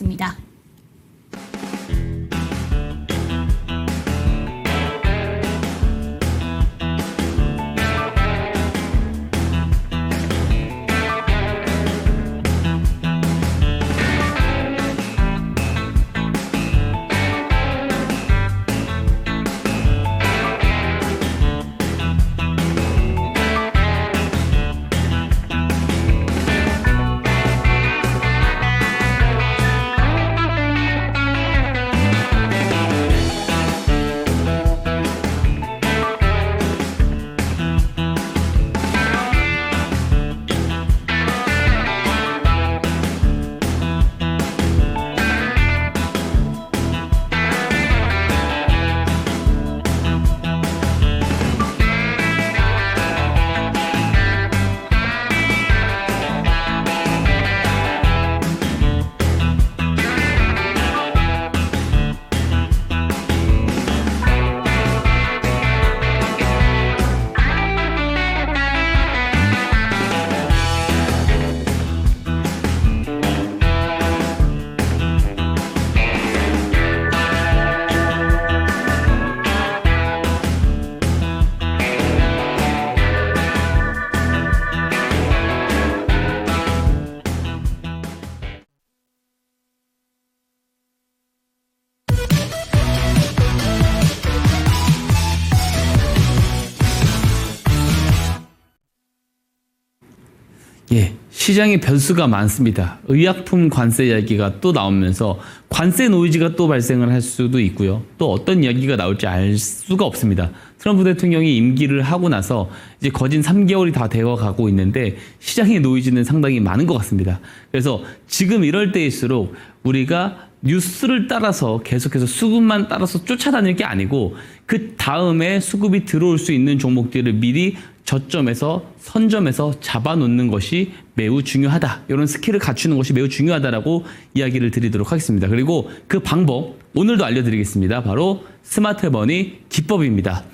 예, 시장에 변수가 많습니다. 의약품 관세 이야기가 또 나오면서 관세 노이즈가 또 발생을 할 수도 있고요. 또 어떤 이야기가 나올지 알 수가 없습니다. 트럼프 대통령이 임기를 하고 나서 이제 거진 3개월이 다 되어 가고 있는데 시장의 노이즈는 상당히 많은 것 같습니다. 그래서 지금 이럴 때일수록 우리가 뉴스를 따라서 계속해서 수급만 따라서 쫓아다닐 게 아니고 그 다음에 수급이 들어올 수 있는 종목들을 미리 저점에서 선점에서 잡아놓는 것이 매우 중요하다. 이런 스킬을 갖추는 것이 매우 중요하다라고 이야기를 드리도록 하겠습니다. 그리고 그 방법 오늘도 알려드리겠습니다. 바로 스마트머니 기법입니다.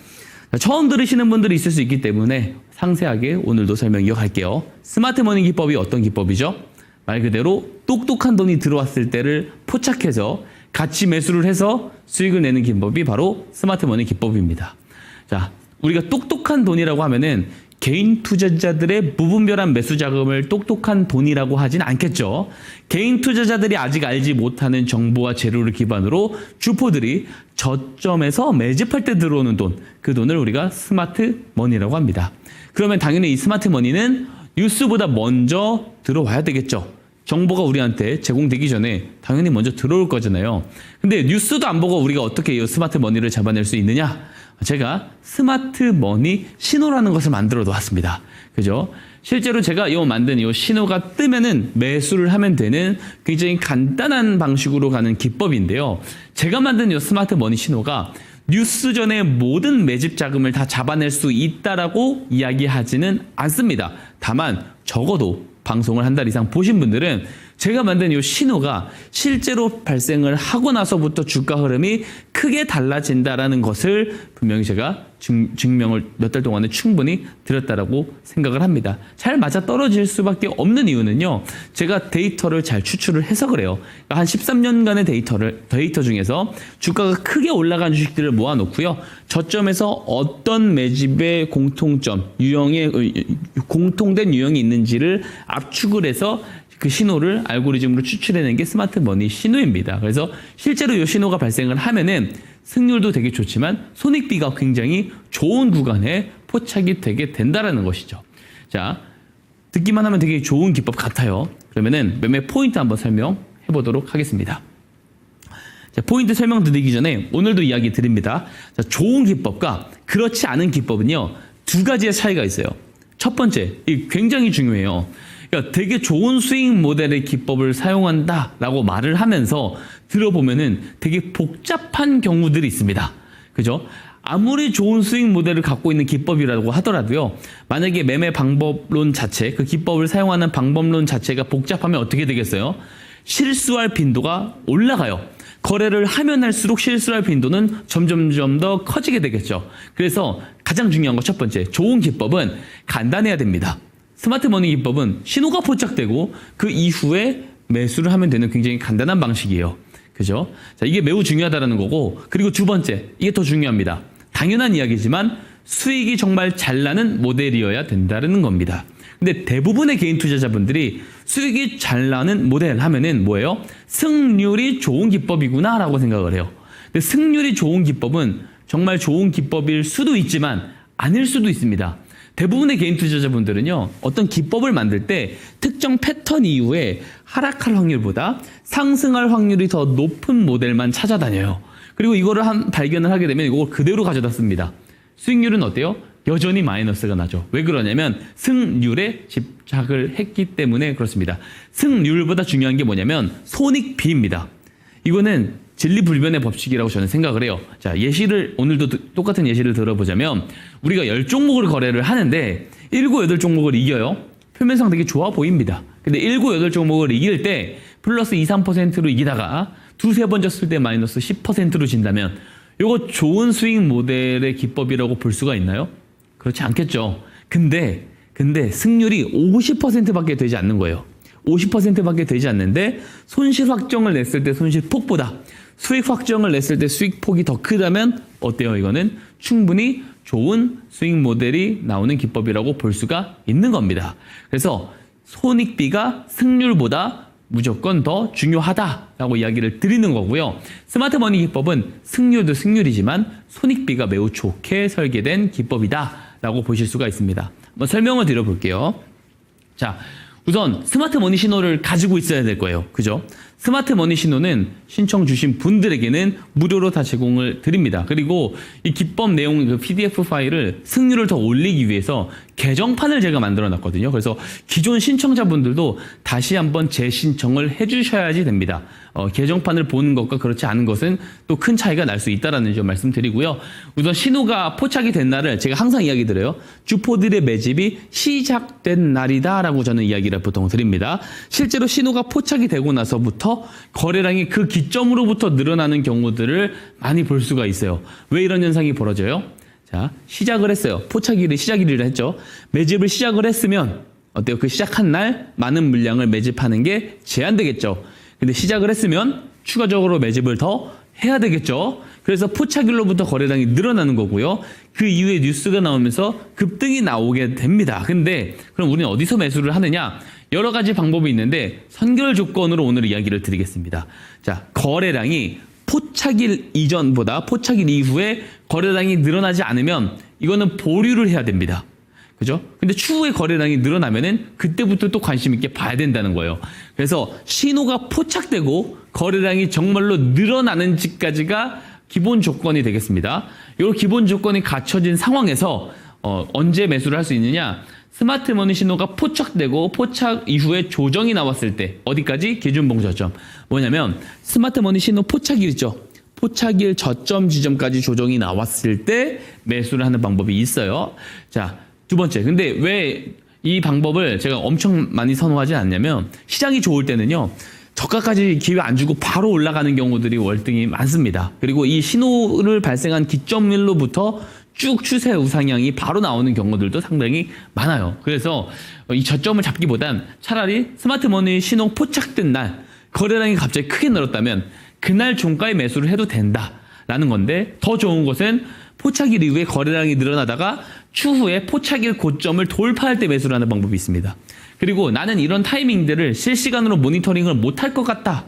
처음 들으시는 분들이 있을 수 있기 때문에 상세하게 오늘도 설명 이어갈게요. 스마트머니 기법이 어떤 기법이죠? 말 그대로 똑똑한 돈이 들어왔을 때를 포착해서 같이 매수를 해서 수익을 내는 기법이 바로 스마트머니 기법입니다. 자, 우리가 똑똑한 돈이라고 하면은 개인 투자자들의 무분별한 매수 자금을 똑똑한 돈이라고 하진 않겠죠. 개인 투자자들이 아직 알지 못하는 정보와 재료를 기반으로 주포들이 저점에서 매집할 때 들어오는 돈, 그 돈을 우리가 스마트 머니라고 합니다. 그러면 당연히 이 스마트 머니는 뉴스보다 먼저 들어와야 되겠죠. 정보가 우리한테 제공되기 전에 당연히 먼저 들어올 거잖아요. 근데 뉴스도 안 보고 우리가 어떻게 이 스마트 머니를 잡아낼 수 있느냐? 제가 스마트 머니 신호라는 것을 만들어 놓았습니다. 그죠? 실제로 제가 만든 이 신호가 뜨면은 매수를 하면 되는 굉장히 간단한 방식으로 가는 기법인데요. 제가 만든 이 스마트 머니 신호가 뉴스 전에 모든 매집 자금을 다 잡아낼 수 있다라고 이야기하지는 않습니다. 다만 적어도 방송을 한 달 이상 보신 분들은 제가 만든 이 신호가 실제로 발생을 하고 나서부터 주가 흐름이 크게 달라진다라는 것을 분명히 제가 증명을 몇 달 동안에 충분히 드렸다라고 생각을 합니다. 잘 맞아 떨어질 수밖에 없는 이유는요. 제가 데이터를 잘 추출을 해서 그래요. 그러니까 한 13년간의 데이터 중에서 주가가 크게 올라간 주식들을 모아놓고요. 저점에서 어떤 매집의 공통된 유형이 있는지를 압축을 해서 그 신호를 알고리즘으로 추출해낸 게 스마트머니 신호입니다. 그래서 실제로 이 신호가 발생을 하면은 승률도 되게 좋지만 손익비가 굉장히 좋은 구간에 포착이 되게 된다라는 것이죠. 자, 듣기만 하면 되게 좋은 기법 같아요. 그러면은 매매 포인트 한번 설명해 보도록 하겠습니다. 자, 포인트 설명드리기 전에 오늘도 이야기 드립니다. 자, 좋은 기법과 그렇지 않은 기법은요, 두 가지의 차이가 있어요. 첫 번째, 이 굉장히 중요해요. 그러니까 되게 좋은 수익 모델의 기법을 사용한다라고 말을 하면서 들어보면은 되게 복잡한 경우들이 있습니다. 그죠? 아무리 좋은 수익 모델을 갖고 있는 기법이라고 하더라도요. 만약에 매매 방법론 자체, 그 기법을 사용하는 방법론 자체가 복잡하면 어떻게 되겠어요? 실수할 빈도가 올라가요. 거래를 하면 할수록 실수할 빈도는 점점 더 커지게 되겠죠. 그래서 가장 중요한 거 첫 번째, 좋은 기법은 간단해야 됩니다. 스마트머니 기법은 신호가 포착되고 그 이후에 매수를 하면 되는 굉장히 간단한 방식이에요. 그죠? 자, 이게 매우 중요하다는 거고, 그리고 두 번째, 이게 더 중요합니다. 당연한 이야기지만 수익이 정말 잘 나는 모델이어야 된다는 겁니다. 근데 대부분의 개인 투자자분들이 수익이 잘 나는 모델 하면은 뭐예요? 승률이 좋은 기법이구나 라고 생각을 해요. 근데 승률이 좋은 기법은 정말 좋은 기법일 수도 있지만 아닐 수도 있습니다. 대부분의 개인 투자자분들은요, 어떤 기법을 만들 때 특정 패턴 이후에 하락할 확률보다 상승할 확률이 더 높은 모델만 찾아다녀요. 그리고 이거를 발견을 하게 되면 이걸 그대로 가져다 씁니다. 수익률은 어때요? 여전히 마이너스가 나죠. 왜 그러냐면 승률에 집착을 했기 때문에 그렇습니다. 승률보다 중요한 게 뭐냐면 손익비입니다. 이거는 진리불변의 법칙이라고 저는 생각을 해요. 자, 오늘도 똑같은 예시를 들어보자면 우리가 10종목을 거래를 하는데 7, 8종목을 이겨요. 표면상 되게 좋아 보입니다. 근데 7, 8종목을 이길 때 플러스 2, 3%로 이기다가 두세 번 졌을 때 마이너스 10%로 진다면 이거 좋은 수익 모델의 기법이라고 볼 수가 있나요? 그렇지 않겠죠. 근데 승률이 50%밖에 되지 않는 거예요. 50%밖에 되지 않는데 손실 확정을 냈을 때 손실폭보다 수익 확정을 냈을 때 수익폭이 더 크다면 어때요? 이거는 충분히 좋은 수익 모델이 나오는 기법이라고 볼 수가 있는 겁니다. 그래서 손익비가 승률보다 무조건 더 중요하다라고 이야기를 드리는 거고요. 스마트머니 기법은 승률도 승률이지만 손익비가 매우 좋게 설계된 기법이다라고 보실 수가 있습니다. 한번 설명을 드려볼게요. 자, 우선 스마트머니 신호를 가지고 있어야 될 거예요. 그죠? 스마트머니 신호는 신청 주신 분들에게는 무료로 다 제공을 드립니다. 그리고 이 기법 내용 그 PDF 파일을 승률을 더 올리기 위해서 개정판을 제가 만들어 놨거든요. 그래서 기존 신청자분들도 다시 한번 재신청을 해주셔야지 됩니다. 개정판을 보는 것과 그렇지 않은 것은 또 큰 차이가 날 수 있다는 점 말씀드리고요. 우선 신호가 포착이 된 날을 제가 항상 이야기 드려요. 주포들의 매집이 시작된 날이다라고 저는 이야기를 보통 드립니다. 실제로 신호가 포착이 되고 나서부터 거래량이 그 기점으로부터 늘어나는 경우들을 많이 볼 수가 있어요. 왜 이런 현상이 벌어져요? 자, 시작을 했어요. 포착일을 시작일이라 했죠. 매집을 시작을 했으면 어때요? 그 시작한 날 많은 물량을 매집하는 게 제한되겠죠. 근데 시작을 했으면 추가적으로 매집을 더 해야 되겠죠. 그래서 포착일로부터 거래량이 늘어나는 거고요. 그 이후에 뉴스가 나오면서 급등이 나오게 됩니다. 근데 그럼 우리는 어디서 매수를 하느냐? 여러 가지 방법이 있는데 선결 조건으로 오늘 이야기를 드리겠습니다. 자, 거래량이 포착일 이전보다 포착일 이후에 거래량이 늘어나지 않으면 이거는 보류를 해야 됩니다. 그죠? 근데 추후에 거래량이 늘어나면은 그때부터 또 관심 있게 봐야 된다는 거예요. 그래서 신호가 포착되고 거래량이 정말로 늘어나는지까지가 기본 조건이 되겠습니다. 이 기본 조건이 갖춰진 상황에서 언제 매수를 할 수 있느냐? 스마트머니 신호가 포착되고 포착 이후에 조정이 나왔을 때 어디까지? 기준봉 저점. 뭐냐면 스마트머니 신호 포착일 있죠. 포착일 저점 지점까지 조정이 나왔을 때 매수를 하는 방법이 있어요. 자, 두 번째. 근데 왜 이 방법을 제가 엄청 많이 선호하지 않냐면 시장이 좋을 때는요. 저가까지 기회 안 주고 바로 올라가는 경우들이 월등히 많습니다. 그리고 이 신호를 발생한 기점일로부터 쭉 추세 우상향이 바로 나오는 경우들도 상당히 많아요. 그래서 이 저점을 잡기보단 차라리 스마트머니 신호 포착된 날 거래량이 갑자기 크게 늘었다면 그날 종가에 매수를 해도 된다라는 건데, 더 좋은 것은 포착일 이후에 거래량이 늘어나다가 추후에 포착일 고점을 돌파할 때 매수를 하는 방법이 있습니다. 그리고 나는 이런 타이밍들을 실시간으로 모니터링을 못할 것 같다.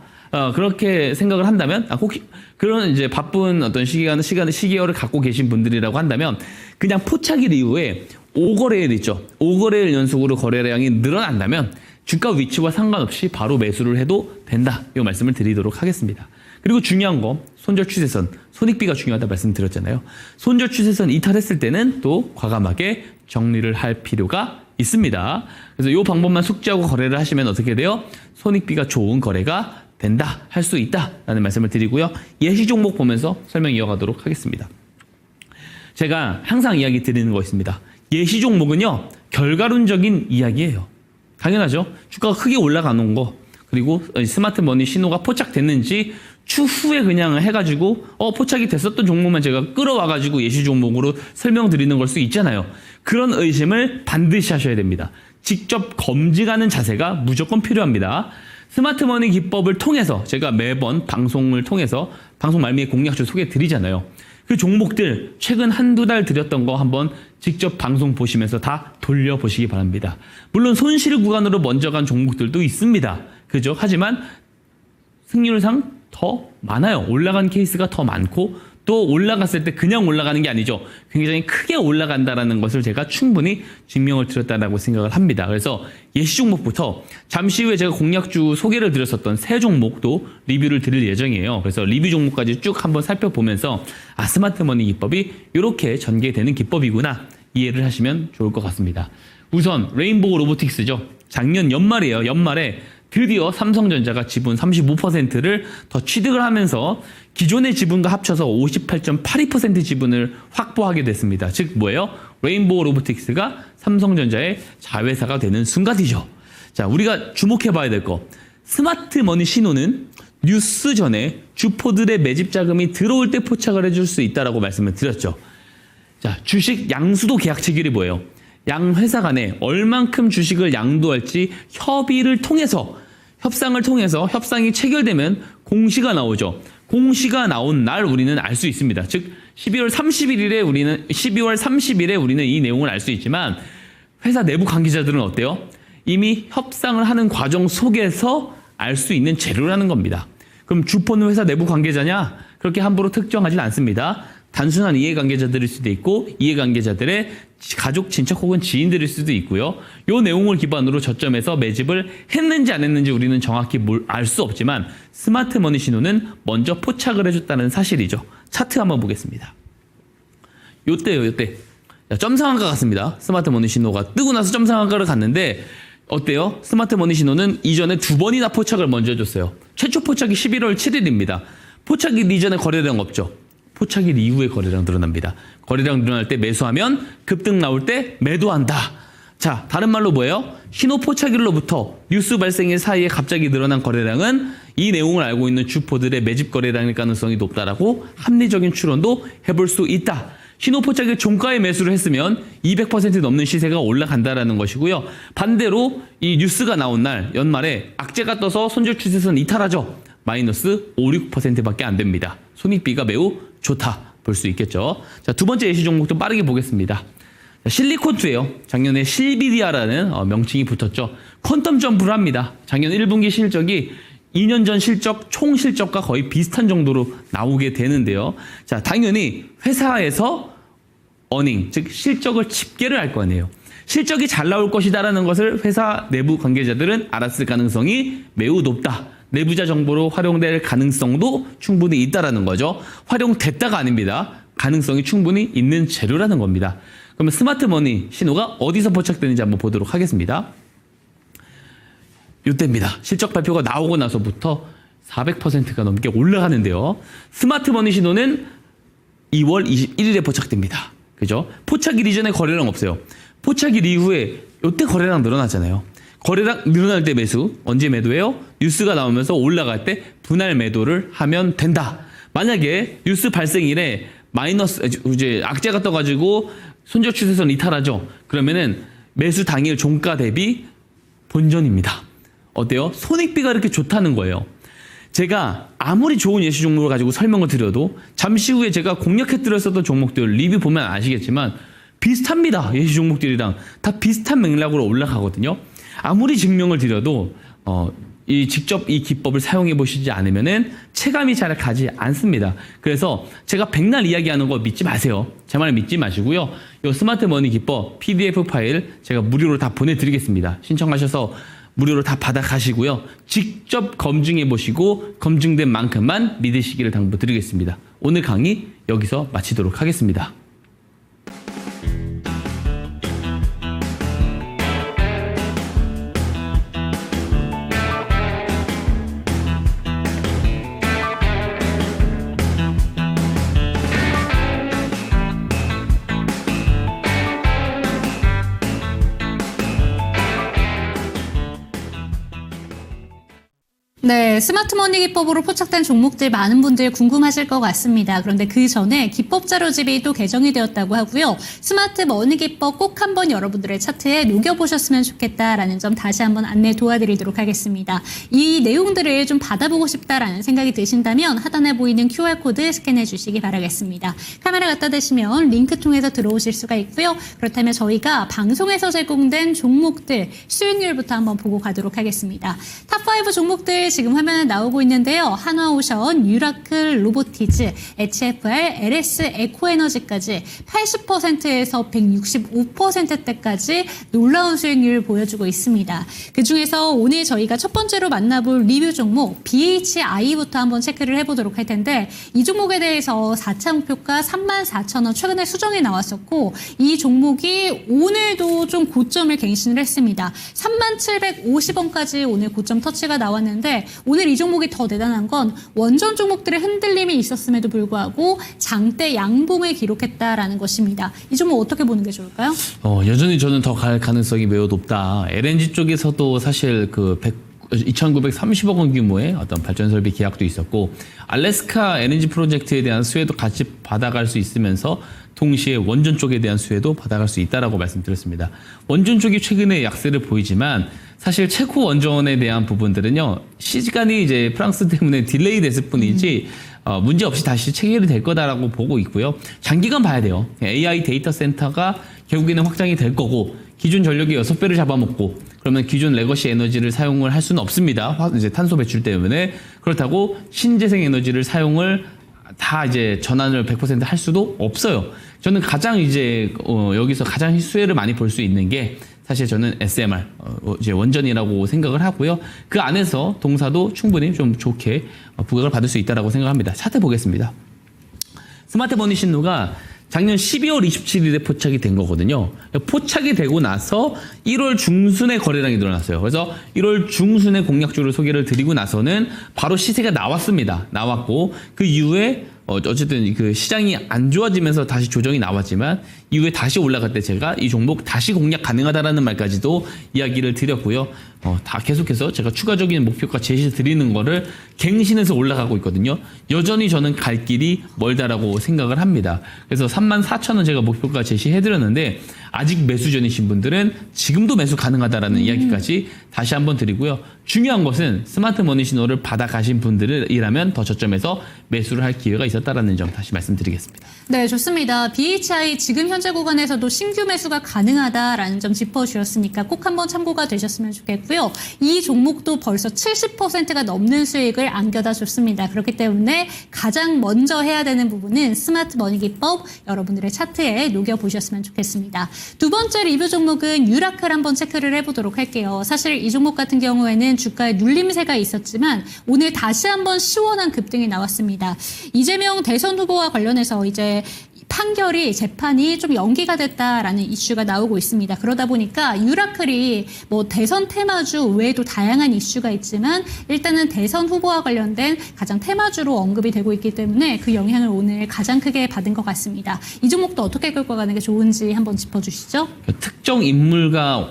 그렇게 생각을 한다면, 혹시 그런 이제 바쁜 어떤 시기열을 갖고 계신 분들이라고 한다면, 그냥 포착일 이후에 5거래일 있죠. 5거래일 연속으로 거래량이 늘어난다면 주가 위치와 상관없이 바로 매수를 해도 된다. 이 말씀을 드리도록 하겠습니다. 그리고 중요한 거, 손절 추세선, 손익비가 중요하다 말씀드렸잖아요. 손절 추세선 이탈했을 때는 또 과감하게 정리를 할 필요가 있습니다. 그래서 이 방법만 숙지하고 거래를 하시면 어떻게 돼요? 손익비가 좋은 거래가 된다, 할 수 있다라는 말씀을 드리고요. 예시 종목 보면서 설명 이어가도록 하겠습니다. 제가 항상 이야기 드리는 거 있습니다. 예시 종목은요, 결과론적인 이야기예요. 당연하죠. 주가가 크게 올라가는 거, 그리고 스마트머니 신호가 포착됐는지 추후에 그냥 해가지고 포착이 됐었던 종목만 제가 끌어와가지고 예시 종목으로 설명드리는 걸 수 있잖아요. 그런 의심을 반드시 하셔야 됩니다. 직접 검증하는 자세가 무조건 필요합니다. 스마트머니 기법을 통해서 제가 매번 방송을 통해서 방송 말미에 공략주 소개해 드리잖아요. 그 종목들 최근 한두 달 드렸던 거 한번 직접 방송 보시면서 다 돌려보시기 바랍니다. 물론 손실 구간으로 먼저 간 종목들도 있습니다. 그죠? 하지만 승률상 더 많아요. 올라간 케이스가 더 많고, 또 올라갔을 때 그냥 올라가는 게 아니죠. 굉장히 크게 올라간다라는 것을 제가 충분히 증명을 드렸다라고 생각을 합니다. 그래서 예시 종목부터 잠시 후에 제가 공략주 소개를 드렸었던 새 종목도 리뷰를 드릴 예정이에요. 그래서 리뷰 종목까지 쭉 한번 살펴보면서 스마트머니 기법이 이렇게 전개되는 기법이구나 이해를 하시면 좋을 것 같습니다. 우선 레인보우 로보틱스죠. 작년 연말이에요. 연말에 드디어 삼성전자가 지분 35%를 더 취득을 하면서 기존의 지분과 합쳐서 58.82% 지분을 확보하게 됐습니다. 즉 뭐예요? 레인보우 로보틱스가 삼성전자의 자회사가 되는 순간이죠. 자, 우리가 주목해 봐야 될 거. 스마트머니 신호는 뉴스 전에 주포들의 매집 자금이 들어올 때 포착을 해줄 수 있다라고 말씀을 드렸죠. 자, 주식 양수도 계약 체결이 뭐예요? 양 회사 간에 얼만큼 주식을 양도할지 협상을 통해서 협상이 체결되면 공시가 나오죠. 공시가 나온 날 우리는 알 수 있습니다. 즉 12월 30일에 우리는 이 내용을 알 수 있지만, 회사 내부 관계자들은 어때요? 이미 협상을 하는 과정 속에서 알 수 있는 재료라는 겁니다. 그럼 주포는 회사 내부 관계자냐? 그렇게 함부로 특정하진 않습니다. 단순한 이해관계자들일 수도 있고, 이해관계자들의 가족, 친척 혹은 지인들일 수도 있고요. 이 내용을 기반으로 저점에서 매집을 했는지 안 했는지 우리는 정확히 알 수 없지만, 스마트머니 신호는 먼저 포착을 해줬다는 사실이죠. 차트 한번 보겠습니다. 요때. 자, 점상한가 같습니다. 스마트머니 신호가 뜨고 나서 점상한가를 갔는데 어때요? 스마트머니 신호는 이전에 2번이나 포착을 먼저 해줬어요. 최초 포착이 11월 7일입니다. 포착일 이전에 거래량 없죠. 포착일 이후에 거래량 늘어납니다. 거래량 늘어날 때 매수하면 급등 나올 때 매도한다. 자, 다른 말로 뭐예요? 신호 포착일로부터 뉴스 발생일 사이에 갑자기 늘어난 거래량은 이 내용을 알고 있는 주포들의 매집 거래량일 가능성이 높다라고 합리적인 추론도 해볼 수 있다. 신호 포착일 종가에 매수를 했으면 200% 넘는 시세가 올라간다라는 것이고요. 반대로 이 뉴스가 나온 날 연말에 악재가 떠서 손절 추세선 이탈하죠. 마이너스 5, 6%밖에 안 됩니다. 손익비가 매우 좋다 볼 수 있겠죠. 자, 두 번째 예시 종목도 빠르게 보겠습니다. 자, 실리콘투예요. 작년에 실비디아라는 명칭이 붙었죠. 퀀텀 점프를 합니다. 작년 1분기 실적이 2년 전 총 실적과 거의 비슷한 정도로 나오게 되는데요. 자, 당연히 회사에서 즉 실적을 집계를 할 거 아니에요. 실적이 잘 나올 것이다라는 것을 회사 내부 관계자들은 알았을 가능성이 매우 높다. 내부자 정보로 활용될 가능성도 충분히 있다라는 거죠. 활용됐다가 아닙니다. 가능성이 충분히 있는 재료라는 겁니다. 그러면 스마트머니 신호가 어디서 포착되는지 한번 보도록 하겠습니다. 이때입니다. 실적 발표가 나오고 나서부터 400%가 넘게 올라가는데요. 스마트머니 신호는 2월 21일에 포착됩니다. 그죠? 포착일 이전에 거래량 없어요. 포착일 이후에 이때 거래량 늘어났잖아요. 거래량 늘어날 때 매수, 언제 매도해요? 뉴스가 나오면서 올라갈 때 분할 매도를 하면 된다. 만약에 뉴스 발생일에 마이너스, 이제 악재가 떠가지고 손절 추세선 이탈하죠. 그러면은 매수 당일 종가 대비 본전입니다. 어때요? 손익비가 이렇게 좋다는 거예요. 제가 아무리 좋은 예시 종목을 가지고 설명을 드려도 잠시 후에 제가 공략해드렸었던 종목들 리뷰 보면 아시겠지만 비슷합니다. 예시 종목들이랑 다 비슷한 맥락으로 올라가거든요. 아무리 증명을 드려도 직접 이 기법을 사용해 보시지 않으면은 체감이 잘 가지 않습니다. 그래서 제가 백날 이야기하는 거 믿지 마세요. 제 말 믿지 마시고요. 이 스마트 머니 기법 PDF 파일 제가 무료로 다 보내드리겠습니다. 신청하셔서 무료로 다 받아가시고요. 직접 검증해 보시고 검증된 만큼만 믿으시기를 당부드리겠습니다. 오늘 강의 여기서 마치도록 하겠습니다. 네, 스마트머니 기법으로 포착된 종목들 많은 분들 궁금하실 것 같습니다. 그런데 그 전에 기법 자료집이 또 개정이 되었다고 하고요. 스마트머니 기법 꼭 한번 여러분들의 차트에 녹여보셨으면 좋겠다라는 점 다시 한번 안내 도와드리도록 하겠습니다. 이 내용들을 좀 받아보고 싶다라는 생각이 드신다면 하단에 보이는 QR코드 스캔해 주시기 바라겠습니다. 카메라 갖다 대시면 링크 통해서 들어오실 수가 있고요. 그렇다면 저희가 방송에서 제공된 종목들 수익률부터 한번 보고 가도록 하겠습니다. 탑5 종목들 지금 화면에 나오고 있는데요. 한화오션, 유라클 로보티즈, HFR, LS 에코에너지까지 80%에서 165%대까지 놀라운 수익률을 보여주고 있습니다. 그중에서 오늘 저희가 첫 번째로 만나볼 리뷰 종목 BHI부터 한번 체크를 해보도록 할 텐데 이 종목에 대해서 4차 목표가 34,000원 최근에 수정이 나왔었고 이 종목이 오늘도 좀 고점을 갱신을 했습니다. 3750원까지 오늘 고점 터치가 나왔는데 오늘 이 종목이 더 대단한 건 원전 종목들의 흔들림이 있었음에도 불구하고 장대 양봉을 기록했다라는 것입니다. 이 종목 어떻게 보는 게 좋을까요? 여전히 저는 더 갈 가능성이 매우 높다. LNG 쪽에서도 사실 2,930억 원 규모의 어떤 발전 설비 계약도 있었고 알래스카 LNG 프로젝트에 대한 수혜도 같이 받아갈 수 있으면서 동시에 원전 쪽에 대한 수혜도 받아갈 수 있다라고 말씀드렸습니다. 원전 쪽이 최근에 약세를 보이지만 사실 체코 원전에 대한 부분들은요 시간이 이제 프랑스 때문에 딜레이 됐을 뿐이지 문제 없이 다시 체결이 될 거다라고 보고 있고요. 장기간 봐야 돼요. AI 데이터 센터가 결국에는 확장이 될 거고 기존 전력의 6배를 잡아먹고 그러면 기존 레거시 에너지를 사용을 할 수는 없습니다. 이제 탄소 배출 때문에. 그렇다고 신재생 에너지를 사용을 다 이제 전환을 100% 할 수도 없어요. 저는 가장 이제 여기서 가장 수혜를 많이 볼 수 있는 게 사실 저는 SMR 이제 원전이라고 생각을 하고요. 그 안에서 동사도 충분히 좀 좋게 부각을 받을 수 있다라고 생각합니다. 차트 보겠습니다. 스마트머니 신호가 작년 12월 27일에 포착이 된 거거든요. 포착이 되고 나서 1월 중순에 거래량이 늘어났어요. 그래서 1월 중순에 공략주를 소개를 드리고 나서는 바로 시세가 나왔습니다. 나왔고 그 이후에 어쨌든 그 시장이 안 좋아지면서 다시 조정이 나왔지만 이후에 다시 올라갈 때 제가 이 종목 다시 공략 가능하다라는 말까지도 이야기를 드렸고요. 다 계속해서 제가 추가적인 목표가 제시 드리는 거를 갱신해서 올라가고 있거든요. 여전히 저는 갈 길이 멀다라고 생각을 합니다. 그래서 34,000원 제가 목표가 제시해드렸는데 아직 매수 전이신 분들은 지금도 매수 가능하다라는 이야기까지 다시 한번 드리고요. 중요한 것은 스마트 머니 신호를 받아가신 분들이라면 더 저점에서 매수를 할 기회가 있었다라는 점 다시 말씀드리겠습니다. 네, 좋습니다. BHI 지금 현재 구간에서도 신규 매수가 가능하다라는 점 짚어주셨으니까 꼭 한번 참고가 되셨으면 좋겠고요. 이 종목도 벌써 70%가 넘는 수익을 안겨다 줬습니다. 그렇기 때문에 가장 먼저 해야 되는 부분은 스마트 머니 기법 여러분들의 차트에 녹여보셨으면 좋겠습니다. 두 번째 리뷰 종목은 유라클 한번 체크를 해보도록 할게요. 사실 이 종목 같은 경우에는 주가에 눌림세가 있었지만 오늘 다시 한번 시원한 급등이 나왔습니다. 이재명 대선 후보와 관련해서 이제 판결이 재판이 좀 연기가 됐다라는 이슈가 나오고 있습니다. 그러다 보니까 유라클이 뭐 대선 테마주 외에도 다양한 이슈가 있지만 일단은 대선 후보와 관련된 가장 테마주로 언급이 되고 있기 때문에 그 영향을 오늘 가장 크게 받은 것 같습니다. 이 종목도 어떻게 끌고 가는 게 좋은지 한번 짚어주시죠. 특정 인물과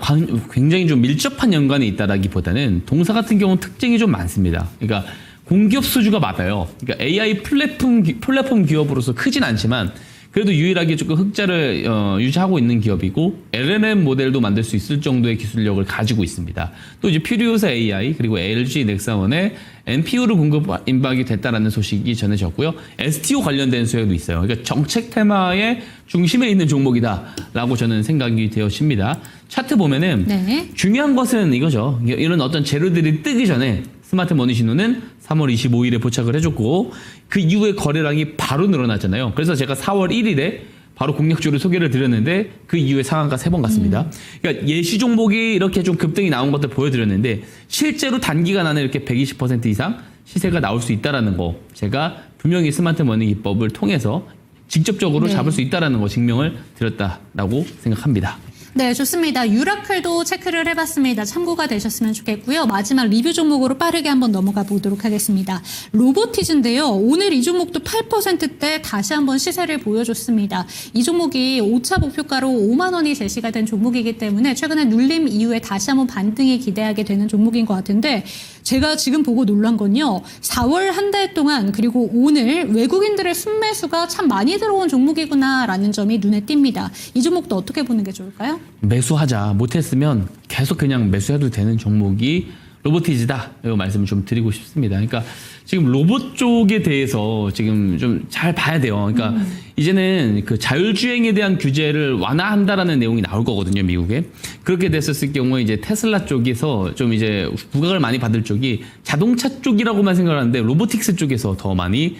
굉장히 좀 밀접한 연관이 있다라기보다는 동사 같은 경우는 특징이 좀 많습니다. 그러니까 공기업 수주가 맞아요. 그러니까 AI 플랫폼 기업으로서 크진 않지만 그래도 유일하게 조금 흑자를 유지하고 있는 기업이고 LLM 모델도 만들 수 있을 정도의 기술력을 가지고 있습니다. 또 이제 퓨리오사 AI 그리고 LG 넥사원에 NPU를 공급 임박이 됐다라는 소식이 전해졌고요. STO 관련된 수혜도 있어요. 그러니까 정책 테마의 중심에 있는 종목이다라고 저는 생각이 되어집니다. 차트 보면은 네. 중요한 것은 이거죠. 이런 어떤 재료들이 뜨기 전에 스마트 머니 신호는 3월 25일에 포착을 해줬고 그 이후에 거래량이 바로 늘어났잖아요. 그래서 제가 4월 1일에 바로 공략주를 소개를 드렸는데 그 이후에 상한가 3번 갔습니다. 그러니까 예시 종목이 이렇게 좀 급등이 나온 것들 보여드렸는데 실제로 단기간 안에 이렇게 120% 이상 시세가 나올 수 있다라는 거 제가 분명히 스마트 머니 기법을 통해서 직접적으로 네. 잡을 수 있다라는 거 증명을 드렸다라고 생각합니다. 네, 좋습니다. 유라클도 체크를 해봤습니다. 참고가 되셨으면 좋겠고요. 마지막 리뷰 종목으로 빠르게 한번 넘어가 보도록 하겠습니다. 로보티즈인데요. 오늘 이 종목도 8%대 다시 한번 시세를 보여줬습니다. 이 종목이 5차 목표가로 5만 원이 제시가 된 종목이기 때문에 최근에 눌림 이후에 다시 한번 반등이 기대하게 되는 종목인 것 같은데 제가 지금 보고 놀란 건요. 4월 한 달 동안 그리고 오늘 외국인들의 순매수가 참 많이 들어온 종목이구나라는 점이 눈에 띕니다. 이 종목도 어떻게 보는 게 좋을까요? 매수하자. 못했으면 계속 그냥 매수해도 되는 종목이 로보티즈다. 이 말씀을 좀 드리고 싶습니다. 그러니까 지금 로봇 쪽에 대해서 지금 좀 잘 봐야 돼요. 그러니까 이제는 그 자율주행에 대한 규제를 완화한다라는 내용이 나올 거거든요, 미국에. 그렇게 됐었을 경우에 이제 테슬라 쪽에서 좀 이제 부각을 많이 받을 쪽이 자동차 쪽이라고만 생각하는데 로보틱스 쪽에서 더 많이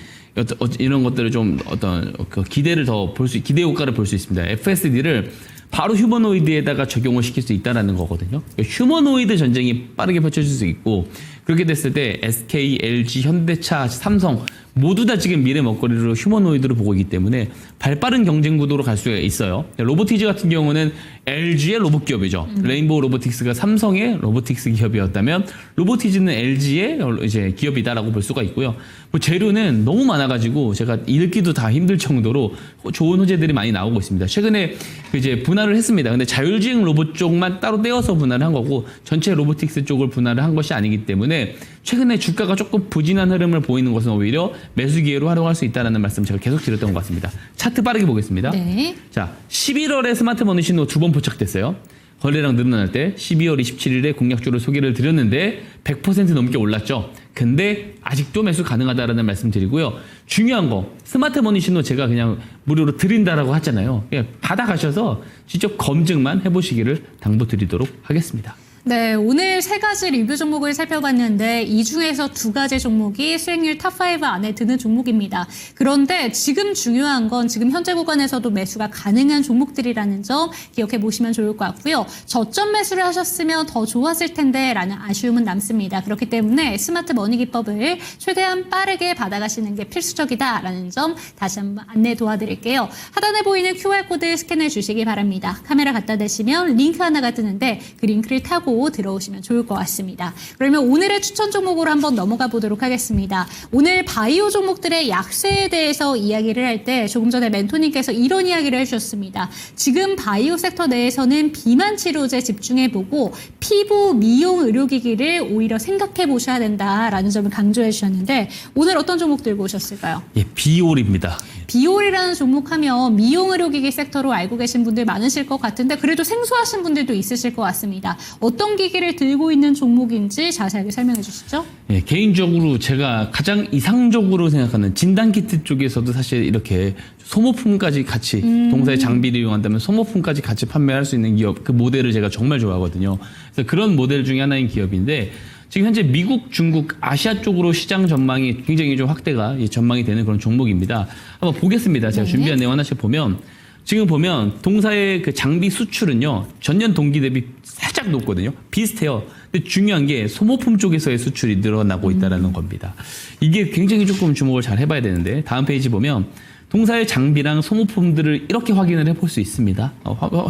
이런 것들을 좀 어떤 그 기대를 더 볼 수, 기대 효과를 볼 수 있습니다. FSD를 바로 휴머노이드에다가 적용을 시킬 수 있다는 거거든요. 휴머노이드 전쟁이 빠르게 펼쳐질 수 있고 그렇게 됐을 때 SK, LG, 현대차, 삼성 모두 다 지금 미래 먹거리로 휴머노이드로 보고 있기 때문에 발빠른 경쟁 구도로 갈 수가 있어요. 로보티즈 같은 경우는 LG의 로봇 기업이죠. 레인보우 로보틱스가 삼성의 로보틱스 기업이었다면 로보티즈는 LG의 이제 기업이다라고 볼 수가 있고요. 뭐 재료는 너무 많아가지고 제가 읽기도 다 힘들 정도로 좋은 호재들이 많이 나오고 있습니다. 최근에 이제 분할을 했습니다. 근데 자율주행 로봇 쪽만 따로 떼어서 분할을 한 거고 전체 로보틱스 쪽을 분할을 한 것이 아니기 때문에 최근에 주가가 조금 부진한 흐름을 보이는 것은 오히려 매수 기회로 활용할 수 있다는 말씀 제가 계속 드렸던 것 같습니다. 차트 빠르게 보겠습니다. 네. 자, 11월에 스마트 머니 신호 2번 포착됐어요. 거래량 늘어날 때 12월 27일에 공략주를 소개를 드렸는데 100% 넘게 올랐죠. 근데 아직도 매수 가능하다라는 말씀 드리고요. 중요한 거 스마트 머니 신호 제가 그냥 무료로 드린다라고 하잖아요. 그냥 받아가셔서 직접 검증만 해보시기를 당부드리도록 하겠습니다. 네, 오늘 세 가지 리뷰 종목을 살펴봤는데 이 중에서 두 가지 종목이 수익률 탑5 안에 드는 종목입니다. 그런데 지금 중요한 건 지금 현재 구간에서도 매수가 가능한 종목들이라는 점 기억해 보시면 좋을 것 같고요. 저점 매수를 하셨으면 더 좋았을 텐데 라는 아쉬움은 남습니다. 그렇기 때문에 스마트 머니 기법을 최대한 빠르게 받아가시는 게 필수적이다라는 점 다시 한번 안내 도와드릴게요. 하단에 보이는 QR코드 스캔해 주시기 바랍니다. 카메라 갖다 대시면 링크 하나가 뜨는데 그 링크를 타고 들어오시면 좋을 것 같습니다. 그러면 오늘의 추천 종목으로 한번 넘어가 보도록 하겠습니다. 오늘 바이오 종목들의 약세에 대해서 이야기를 할 때 조금 전에 멘토님께서 이런 이야기를 해주셨습니다. 지금 바이오 섹터 내에서는 비만 치료제 집중해보고 피부 미용 의료기기를 오히려 생각해 보셔야 된다라는 점을 강조해 주셨는데 오늘 어떤 종목 들고 오셨을까요? 예, 비올입니다. 비올이라는 종목하면 미용 의료기기 섹터로 알고 계신 분들 많으실 것 같은데 그래도 생소하신 분들도 있으실 것 같습니다. 어떤 기기를 들고 있는 종목인지 자세하게 설명해 주시죠. 예, 개인적으로 제가 가장 이상적으로 생각하는 진단키트 쪽에서도 사실 이렇게 소모품까지 같이 동사의 장비를 이용한다면 소모품까지 같이 판매할 수 있는 기업 그 모델을 제가 정말 좋아하거든요. 그래서 그런 모델 중에 하나인 기업인데 지금 현재 미국, 중국, 아시아 쪽으로 시장 전망이 굉장히 좀 확대가 전망이 되는 그런 종목입니다. 한번 보겠습니다. 제가 준비한 내용 하나씩 보면 지금 보면 동사의 그 장비 수출은요 전년 동기 대비 살짝 높거든요. 비슷해요. 근데 중요한 게 소모품 쪽에서의 수출이 늘어나고 있다는 겁니다. 이게 굉장히 조금 주목을 잘 해봐야 되는데 다음 페이지 보면 동사의 장비랑 소모품들을 이렇게 확인을 해볼 수 있습니다.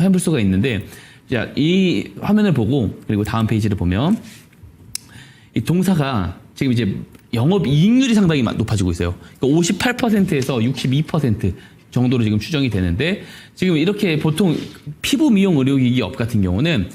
해볼 수가 있는데, 자, 이 화면을 보고 그리고 다음 페이지를 보면 이 동사가 지금 이제 영업 이익률이 상당히 높아지고 있어요. 그러니까 58%에서 62% 정도로 지금 추정이 되는데, 지금 이렇게 보통 피부 미용 의료기기 업 같은 경우는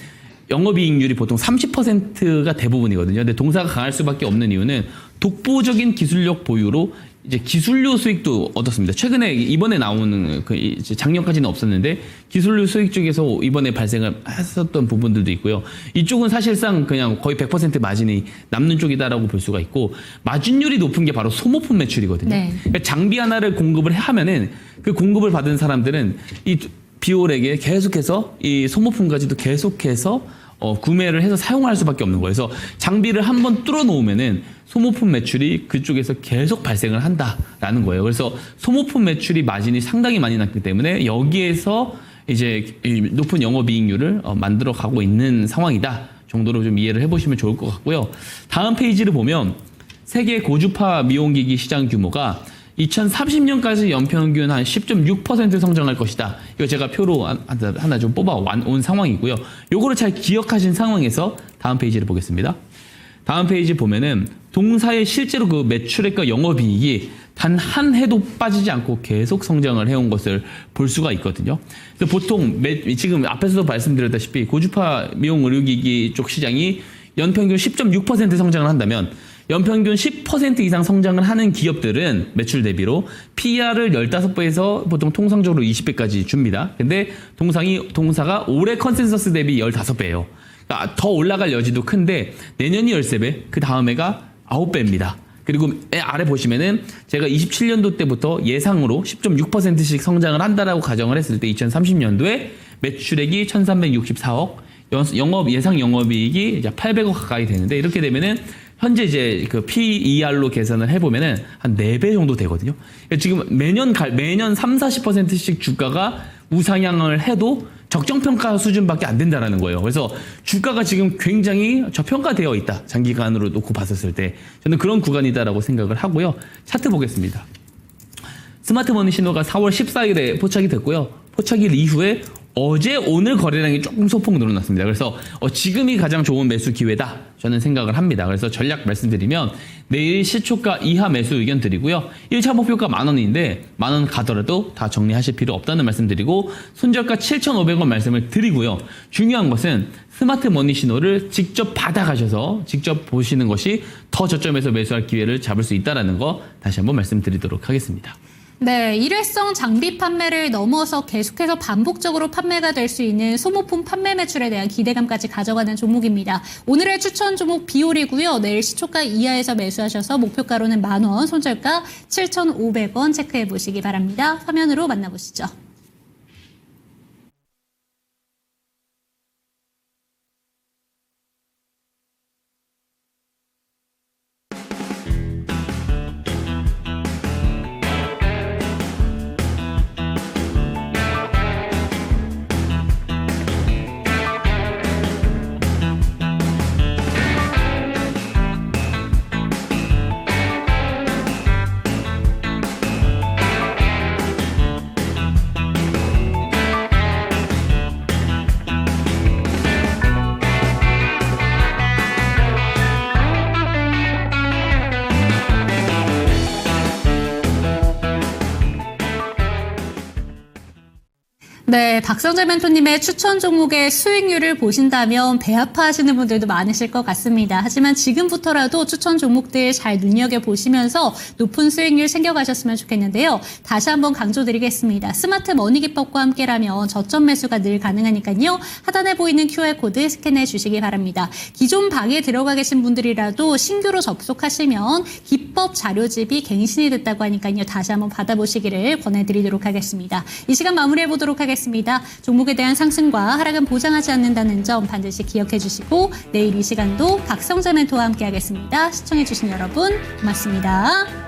영업이익률이 보통 30%가 대부분이거든요. 근데 동사가 강할 수밖에 없는 이유는 독보적인 기술력 보유로 이제 기술료 수익도 얻었습니다. 최근에 이번에 나오는 이제 작년까지는 없었는데 기술료 수익 쪽에서 이번에 발생을 했었던 부분들도 있고요. 이쪽은 사실상 그냥 거의 100% 마진이 남는 쪽이다라고 볼 수가 있고, 마진율이 높은 게 바로 소모품 매출이거든요. 네. 그러니까 장비 하나를 공급을 하면은 그 공급을 받은 사람들은 이 비올에게 계속해서 이 소모품까지도 계속해서 구매를 해서 사용할 수밖에 없는 거예요. 그래서 장비를 한번 뚫어 놓으면은 소모품 매출이 그쪽에서 계속 발생을 한다라는 거예요. 그래서 소모품 매출이 마진이 상당히 많이 났기 때문에 여기에서 이제 높은 영업이익률을 만들어 가고 있는 상황이다 정도로 좀 이해를 해보시면 좋을 것 같고요. 다음 페이지를 보면 세계 고주파 미용기기 시장 규모가 2030년까지 연평균 한 10.6% 성장할 것이다. 이거 제가 표로 하나 좀 뽑아 온 상황이고요. 요거를 잘 기억하신 상황에서 다음 페이지를 보겠습니다. 다음 페이지 보면은 동사의 실제로 그 매출액과 영업이익이 단 한 해도 빠지지 않고 계속 성장을 해온 것을 볼 수가 있거든요. 보통 지금 앞에서도 말씀드렸다시피 고주파 미용 의료기기 쪽 시장이 연평균 10.6% 성장을 한다면 연평균 10% 이상 성장을 하는 기업들은 매출 대비로 PER을 15배에서 보통 통상적으로 20배까지 줍니다. 근데 동사가 올해 컨센서스 대비 15배예요. 그러니까 더 올라갈 여지도 큰데 내년이 13배, 그 다음 해가 9배입니다. 그리고 아래 보시면은 제가 27년도 때부터 예상으로 10.6%씩 성장을 한다라고 가정을 했을 때 2030년도에 매출액이 1,364억, 예상 영업이익이 이제 800억 가까이 되는데, 이렇게 되면은 현재 이제 그 PER로 계산을 해보면은 한 4배 정도 되거든요. 그러니까 지금 매년 30-40%씩 주가가 우상향을 해도 적정평가 수준밖에 안 된다라는 거예요. 그래서 주가가 지금 굉장히 저평가되어 있다. 장기간으로 놓고 봤었을 때. 저는 그런 구간이다라고 생각을 하고요. 차트 보겠습니다. 스마트머니 신호가 4월 14일에 포착이 됐고요. 포착일 이후에 어제 오늘 거래량이 조금 소폭 늘어났습니다. 그래서 지금이 가장 좋은 매수 기회다 저는 생각을 합니다. 그래서 전략 말씀드리면 내일 시초가 이하 매수 의견 드리고요. 1차 목표가 10,000원인데 10,000원 가더라도 다 정리하실 필요 없다는 말씀드리고, 손절가 7,500원 말씀을 드리고요. 중요한 것은 스마트 머니 신호를 직접 받아가셔서 직접 보시는 것이 더 저점에서 매수할 기회를 잡을 수 있다는 거 다시 한번 말씀드리도록 하겠습니다. 네, 일회성 장비 판매를 넘어서 계속해서 반복적으로 판매가 될 수 있는 소모품 판매 매출에 대한 기대감까지 가져가는 종목입니다. 오늘의 추천 종목 비올이고요. 내일 시초가 이하에서 매수하셔서 목표가로는 10,000원, 손절가 7,500원 체크해 보시기 바랍니다. 화면으로 만나보시죠. 네, 박성재 멘토님의 추천 종목의 수익률을 보신다면 배 아파하시는 분들도 많으실 것 같습니다. 하지만 지금부터라도 추천 종목들 잘 눈여겨보시면서 높은 수익률 챙겨가셨으면 좋겠는데요. 다시 한번 강조드리겠습니다. 스마트 머니 기법과 함께라면 저점 매수가 늘 가능하니까요. 하단에 보이는 QR코드 스캔해 주시기 바랍니다. 기존 방에 들어가 계신 분들이라도 신규로 접속하시면 기법 자료집이 갱신이 됐다고 하니까요. 다시 한번 받아보시기를 권해드리도록 하겠습니다. 이 시간 마무리해보도록 하겠습니다. 종목에 대한 상승과 하락은 보장하지 않는다는 점 반드시 기억해 주시고, 내일 이 시간도 박성재 멘토와 함께 하겠습니다. 시청해 주신 여러분 고맙습니다.